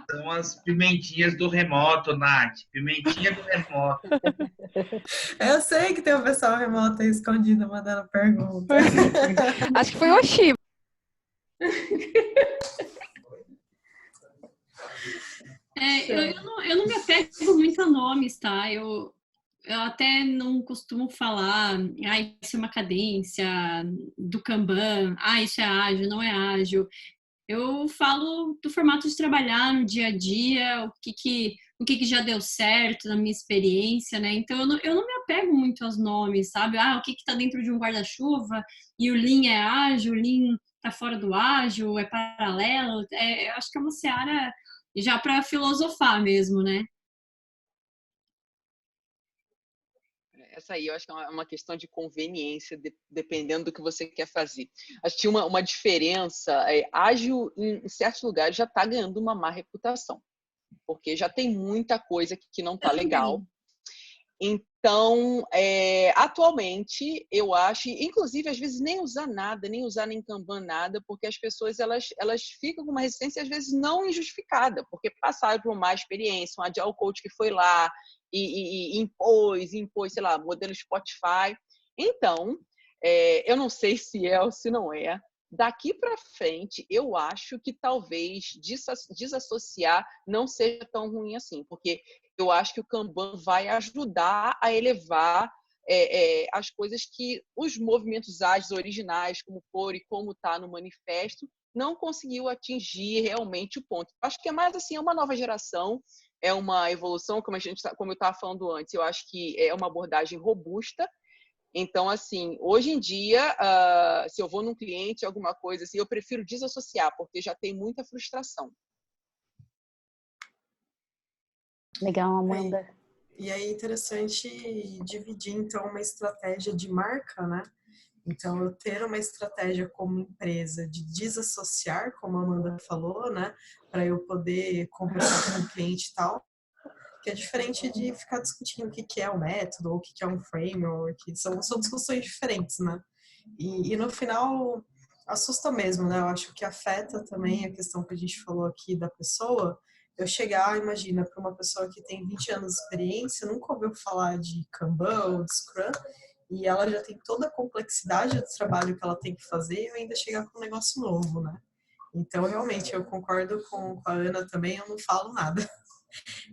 São as pimentinhas do remoto, Nath. Pimentinha do remoto. Eu sei que tem um pessoal remoto aí escondido mandando pergunta. Acho que foi o Yoshima. Eu não me apego muito a nomes, tá? Eu até não costumo falar, isso é uma cadência do Kanban, isso é ágil, não é ágil. Eu falo do formato de trabalhar no dia a dia, o que já deu certo na minha experiência, né? Então, eu não me apego muito aos nomes, sabe? O que está dentro de um guarda-chuva e o Lean é ágil, o Lean está fora do ágil, é paralelo. Eu acho que é uma seara já para filosofar mesmo, né? Essa aí eu acho que é uma questão de conveniência, dependendo do que você quer fazer. Acho que tinha uma diferença. Ágil, em certos lugares, já está ganhando uma má reputação, porque já tem muita coisa que não está legal. Então, atualmente, eu acho, inclusive, às vezes, nem usar nada, nem usar nem Kanban nada, porque as pessoas elas ficam com uma resistência, às vezes, não injustificada, porque passaram por uma experiência, um agile coach que foi lá e impôs, sei lá, modelo Spotify. Então, eu não sei se é ou se não é. Daqui para frente, eu acho que talvez desassociar não seja tão ruim assim, porque eu acho que o Kanban vai ajudar a elevar as coisas que os movimentos ágeis originais, como for e como está no manifesto, não conseguiu atingir realmente o ponto. Acho que é mais assim, é uma nova geração, é uma evolução, como eu estava falando antes, eu acho que é uma abordagem robusta. Então, assim, hoje em dia, se eu vou num cliente, alguma coisa assim, eu prefiro desassociar, porque já tem muita frustração. Legal, Amanda. E aí é interessante dividir, então, uma estratégia de marca, né? Então, eu ter uma estratégia como empresa de desassociar, como a Amanda falou, né? Para eu poder conversar com o cliente e tal, que é diferente de ficar discutindo o que é o método ou o que é um framework, são discussões diferentes, né? E no final assusta mesmo, né? Eu acho que afeta também a questão que a gente falou aqui da pessoa. Eu chegar, imagina, para uma pessoa que tem 20 anos de experiência, nunca ouviu falar de Kanban ou de Scrum, e ela já tem toda a complexidade do trabalho que ela tem que fazer, e eu ainda chegar com um negócio novo, né? Então, realmente, eu concordo com a Ana também, eu não falo nada.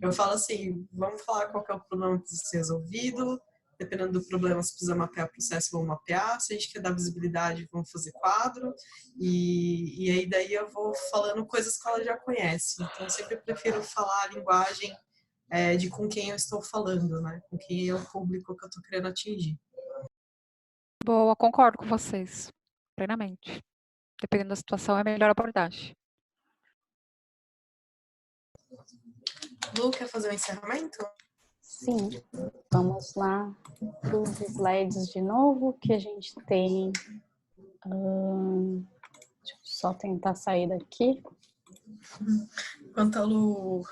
Eu falo assim, vamos falar qual que é o problema que precisa ser resolvido, dependendo do problema, se precisa mapear o processo, vamos mapear, se a gente quer dar visibilidade, vamos fazer quadro, e aí daí eu vou falando coisas que ela já conhece. Então, eu sempre prefiro falar a linguagem de com quem eu estou falando, né? Com quem é o público que eu estou querendo atingir. Boa, concordo com vocês, plenamente. Dependendo da situação, é a melhor abordagem. Lu, quer fazer um encerramento? Sim, vamos lá para os slides de novo, que a gente tem... deixa eu só tentar sair daqui. Enquanto a Lu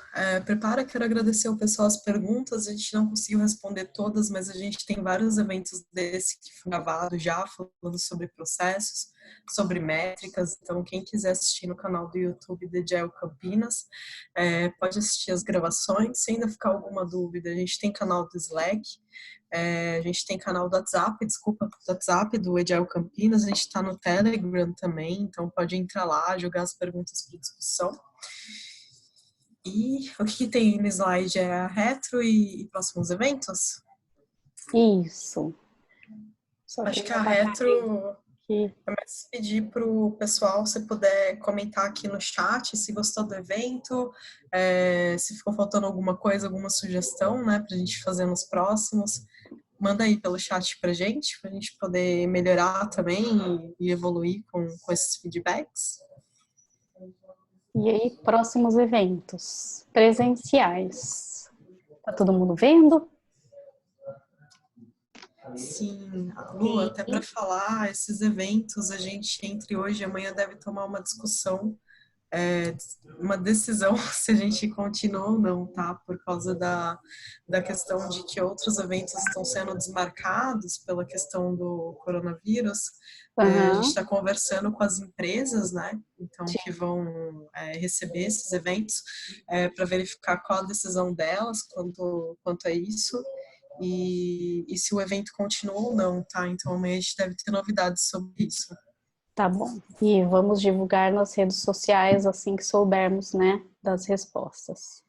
prepara, quero agradecer ao pessoal as perguntas. A gente não conseguiu responder todas, mas a gente tem vários eventos desse que foram gravados já, falando sobre processos, sobre métricas. Então, quem quiser assistir no canal do YouTube da Agile Campinas, pode assistir as gravações. Se ainda ficar alguma dúvida, a gente tem canal do Slack, a gente tem canal do WhatsApp, do WhatsApp do Agile Campinas. A gente está no Telegram também, então pode entrar lá, jogar as perguntas para discussão. E o que tem no slide é a retro e próximos eventos? Isso. Acho que a retro, eu mais pedir para o pessoal, se puder comentar aqui no chat, se gostou do evento, se ficou faltando alguma coisa, alguma sugestão, né, para a gente fazer nos próximos. Manda aí pelo chat para a gente poder melhorar também e evoluir com esses feedbacks. E aí, próximos eventos presenciais. Tá todo mundo vendo? Sim, Lu, até para falar, esses eventos, a gente entre hoje e amanhã deve tomar uma discussão, uma decisão se a gente continua ou não, tá? Por causa da questão de que outros eventos estão sendo desmarcados pela questão do coronavírus. A gente está conversando com as empresas, né? Então, que vão receber esses eventos para verificar qual a decisão delas quanto a isso. E se o evento continua ou não, tá? Então amanhã a gente deve ter novidades sobre isso. Tá bom. E vamos divulgar nas redes sociais assim que soubermos, né, das respostas.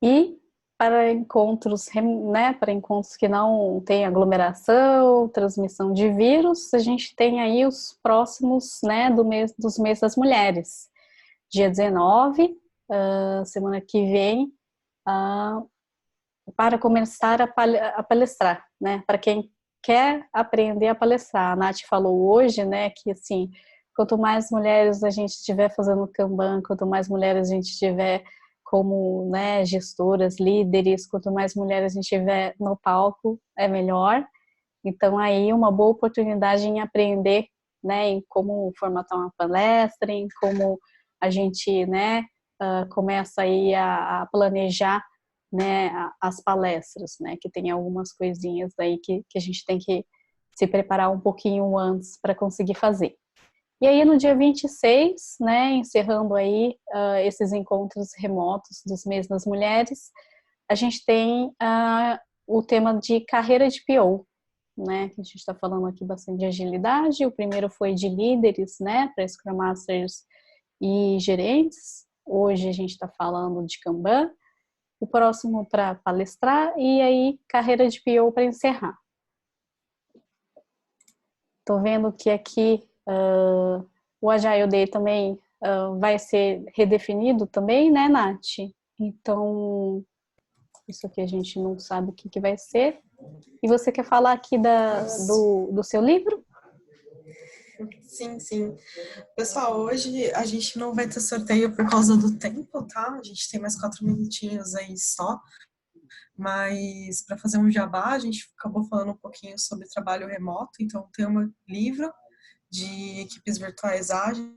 E para encontros, né, para encontros que não tem aglomeração, transmissão de vírus, a gente tem aí os próximos, né, dos mês das mulheres. Dia 19, semana que vem, para começar a palestrar, né? Para quem quer aprender a palestrar. A Nath falou hoje, né, que assim, quanto mais mulheres a gente estiver fazendo Kanban, quanto mais mulheres a gente tiver como, né, gestoras, líderes, quanto mais mulheres a gente tiver no palco, é melhor. Então, aí, uma boa oportunidade em aprender, né, em como formatar uma palestra, em como a gente, né, começa aí a planejar, né, as palestras, né, que tem algumas coisinhas aí que a gente tem que se preparar um pouquinho antes para conseguir fazer. E aí no dia 26, né, encerrando aí esses encontros remotos dos mês das mulheres, a gente tem o tema de carreira de PO, né, que a gente está falando aqui bastante de agilidade. O primeiro foi de líderes, né, para Scrum Masters e gerentes. Hoje a gente está falando de Kanban. O próximo para palestrar e aí carreira de PO para encerrar. Estou vendo que aqui o Agile Day também vai ser redefinido também, né, Nath? Então, isso aqui a gente não sabe o que vai ser. E você quer falar aqui do seu livro? Sim, sim. Pessoal, hoje a gente não vai ter sorteio por causa do tempo, tá? A gente tem mais 4 minutinhos aí só. Mas para fazer um jabá, a gente acabou falando um pouquinho sobre trabalho remoto. Então, tem um livro de equipes virtuais ágeis.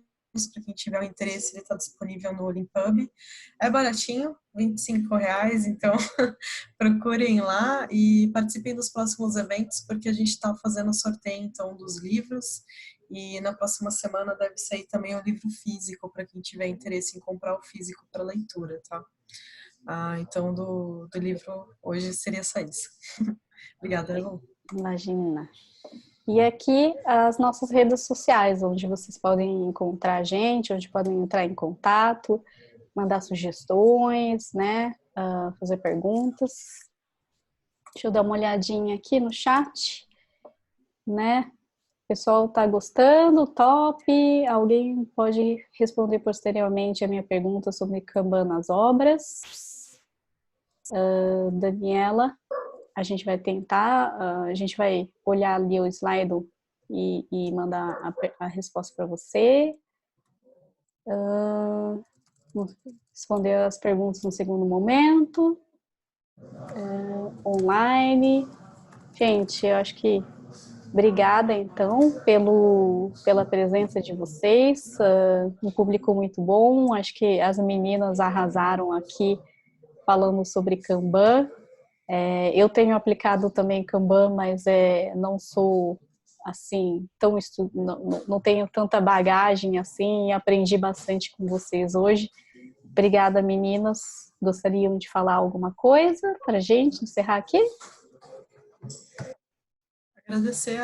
Para quem tiver o interesse, ele está disponível no Olimpub. É baratinho, R$25, então procurem lá e participem dos próximos eventos, porque a gente está fazendo sorteio então dos livros e na próxima semana deve sair também o livro físico para quem tiver interesse em comprar o físico para leitura, tá? Então do livro hoje seria só isso. Obrigada, Lu. Imagina. E aqui as nossas redes sociais, onde vocês podem encontrar a gente, onde podem entrar em contato, mandar sugestões, né, fazer perguntas. Deixa eu dar uma olhadinha aqui no chat, né? O pessoal tá gostando, top. Alguém pode responder posteriormente a minha pergunta sobre Kanban nas obras. Daniela. A gente vai tentar, a gente vai olhar ali o slide e mandar a resposta para você. Responder as perguntas no segundo momento. Online. Gente, eu acho que Obrigada, então, pela presença de vocês, um público muito bom, acho que as meninas arrasaram aqui falando sobre Kanban. Eu tenho aplicado também Kanban, mas não sou, assim, não tenho tanta bagagem, assim, e aprendi bastante com vocês hoje. Obrigada, meninas. Gostariam de falar alguma coisa para a gente encerrar aqui? Agradecer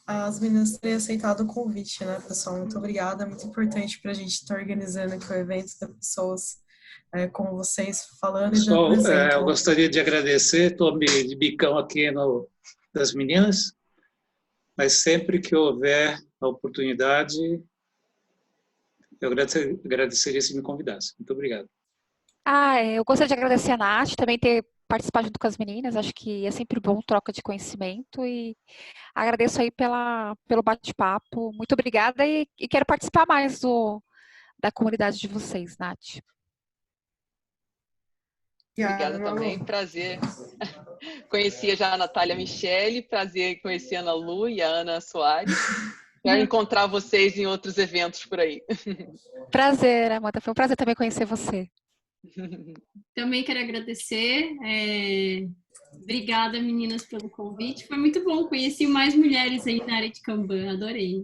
as meninas terem aceitado o convite, né, pessoal? Muito obrigada, é muito importante para a gente estar organizando aqui o evento, ter pessoas como vocês falando e dando Pessoal, exemplo. eu gostaria de agradecer, estou de bicão aqui das meninas, mas sempre que houver a oportunidade, eu agradeceria se me convidasse. Muito obrigado. Eu gostaria de agradecer a Nath, também ter participado junto com as meninas, acho que é sempre bom troca de conhecimento e agradeço aí pelo bate-papo, muito obrigada e quero participar mais da comunidade de vocês, Nath. Obrigada também, prazer. Conhecia já a Natália Michele, prazer conhecer a Ana Lu e a Ana Soares. Quero encontrar vocês em outros eventos por aí. Prazer, Amanda, foi um prazer também conhecer você. Também quero agradecer. Obrigada, meninas, pelo convite. Foi muito bom. Conheci mais mulheres aí na área de Kanban. Adorei.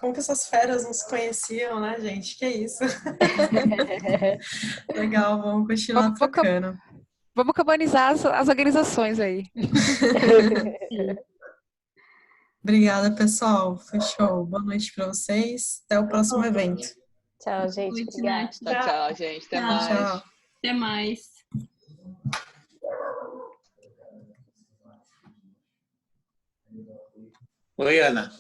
Como que essas feras não se conheciam, né, gente? Que isso? Legal, vamos continuar trocando. Vamos cabanizar as organizações aí. Obrigada, pessoal. Fechou. Boa noite para vocês. Até o próximo evento. Tchau, gente. Obrigada. Tchau, gente. Até mais. Tchau. Até mais. Oi, Ana.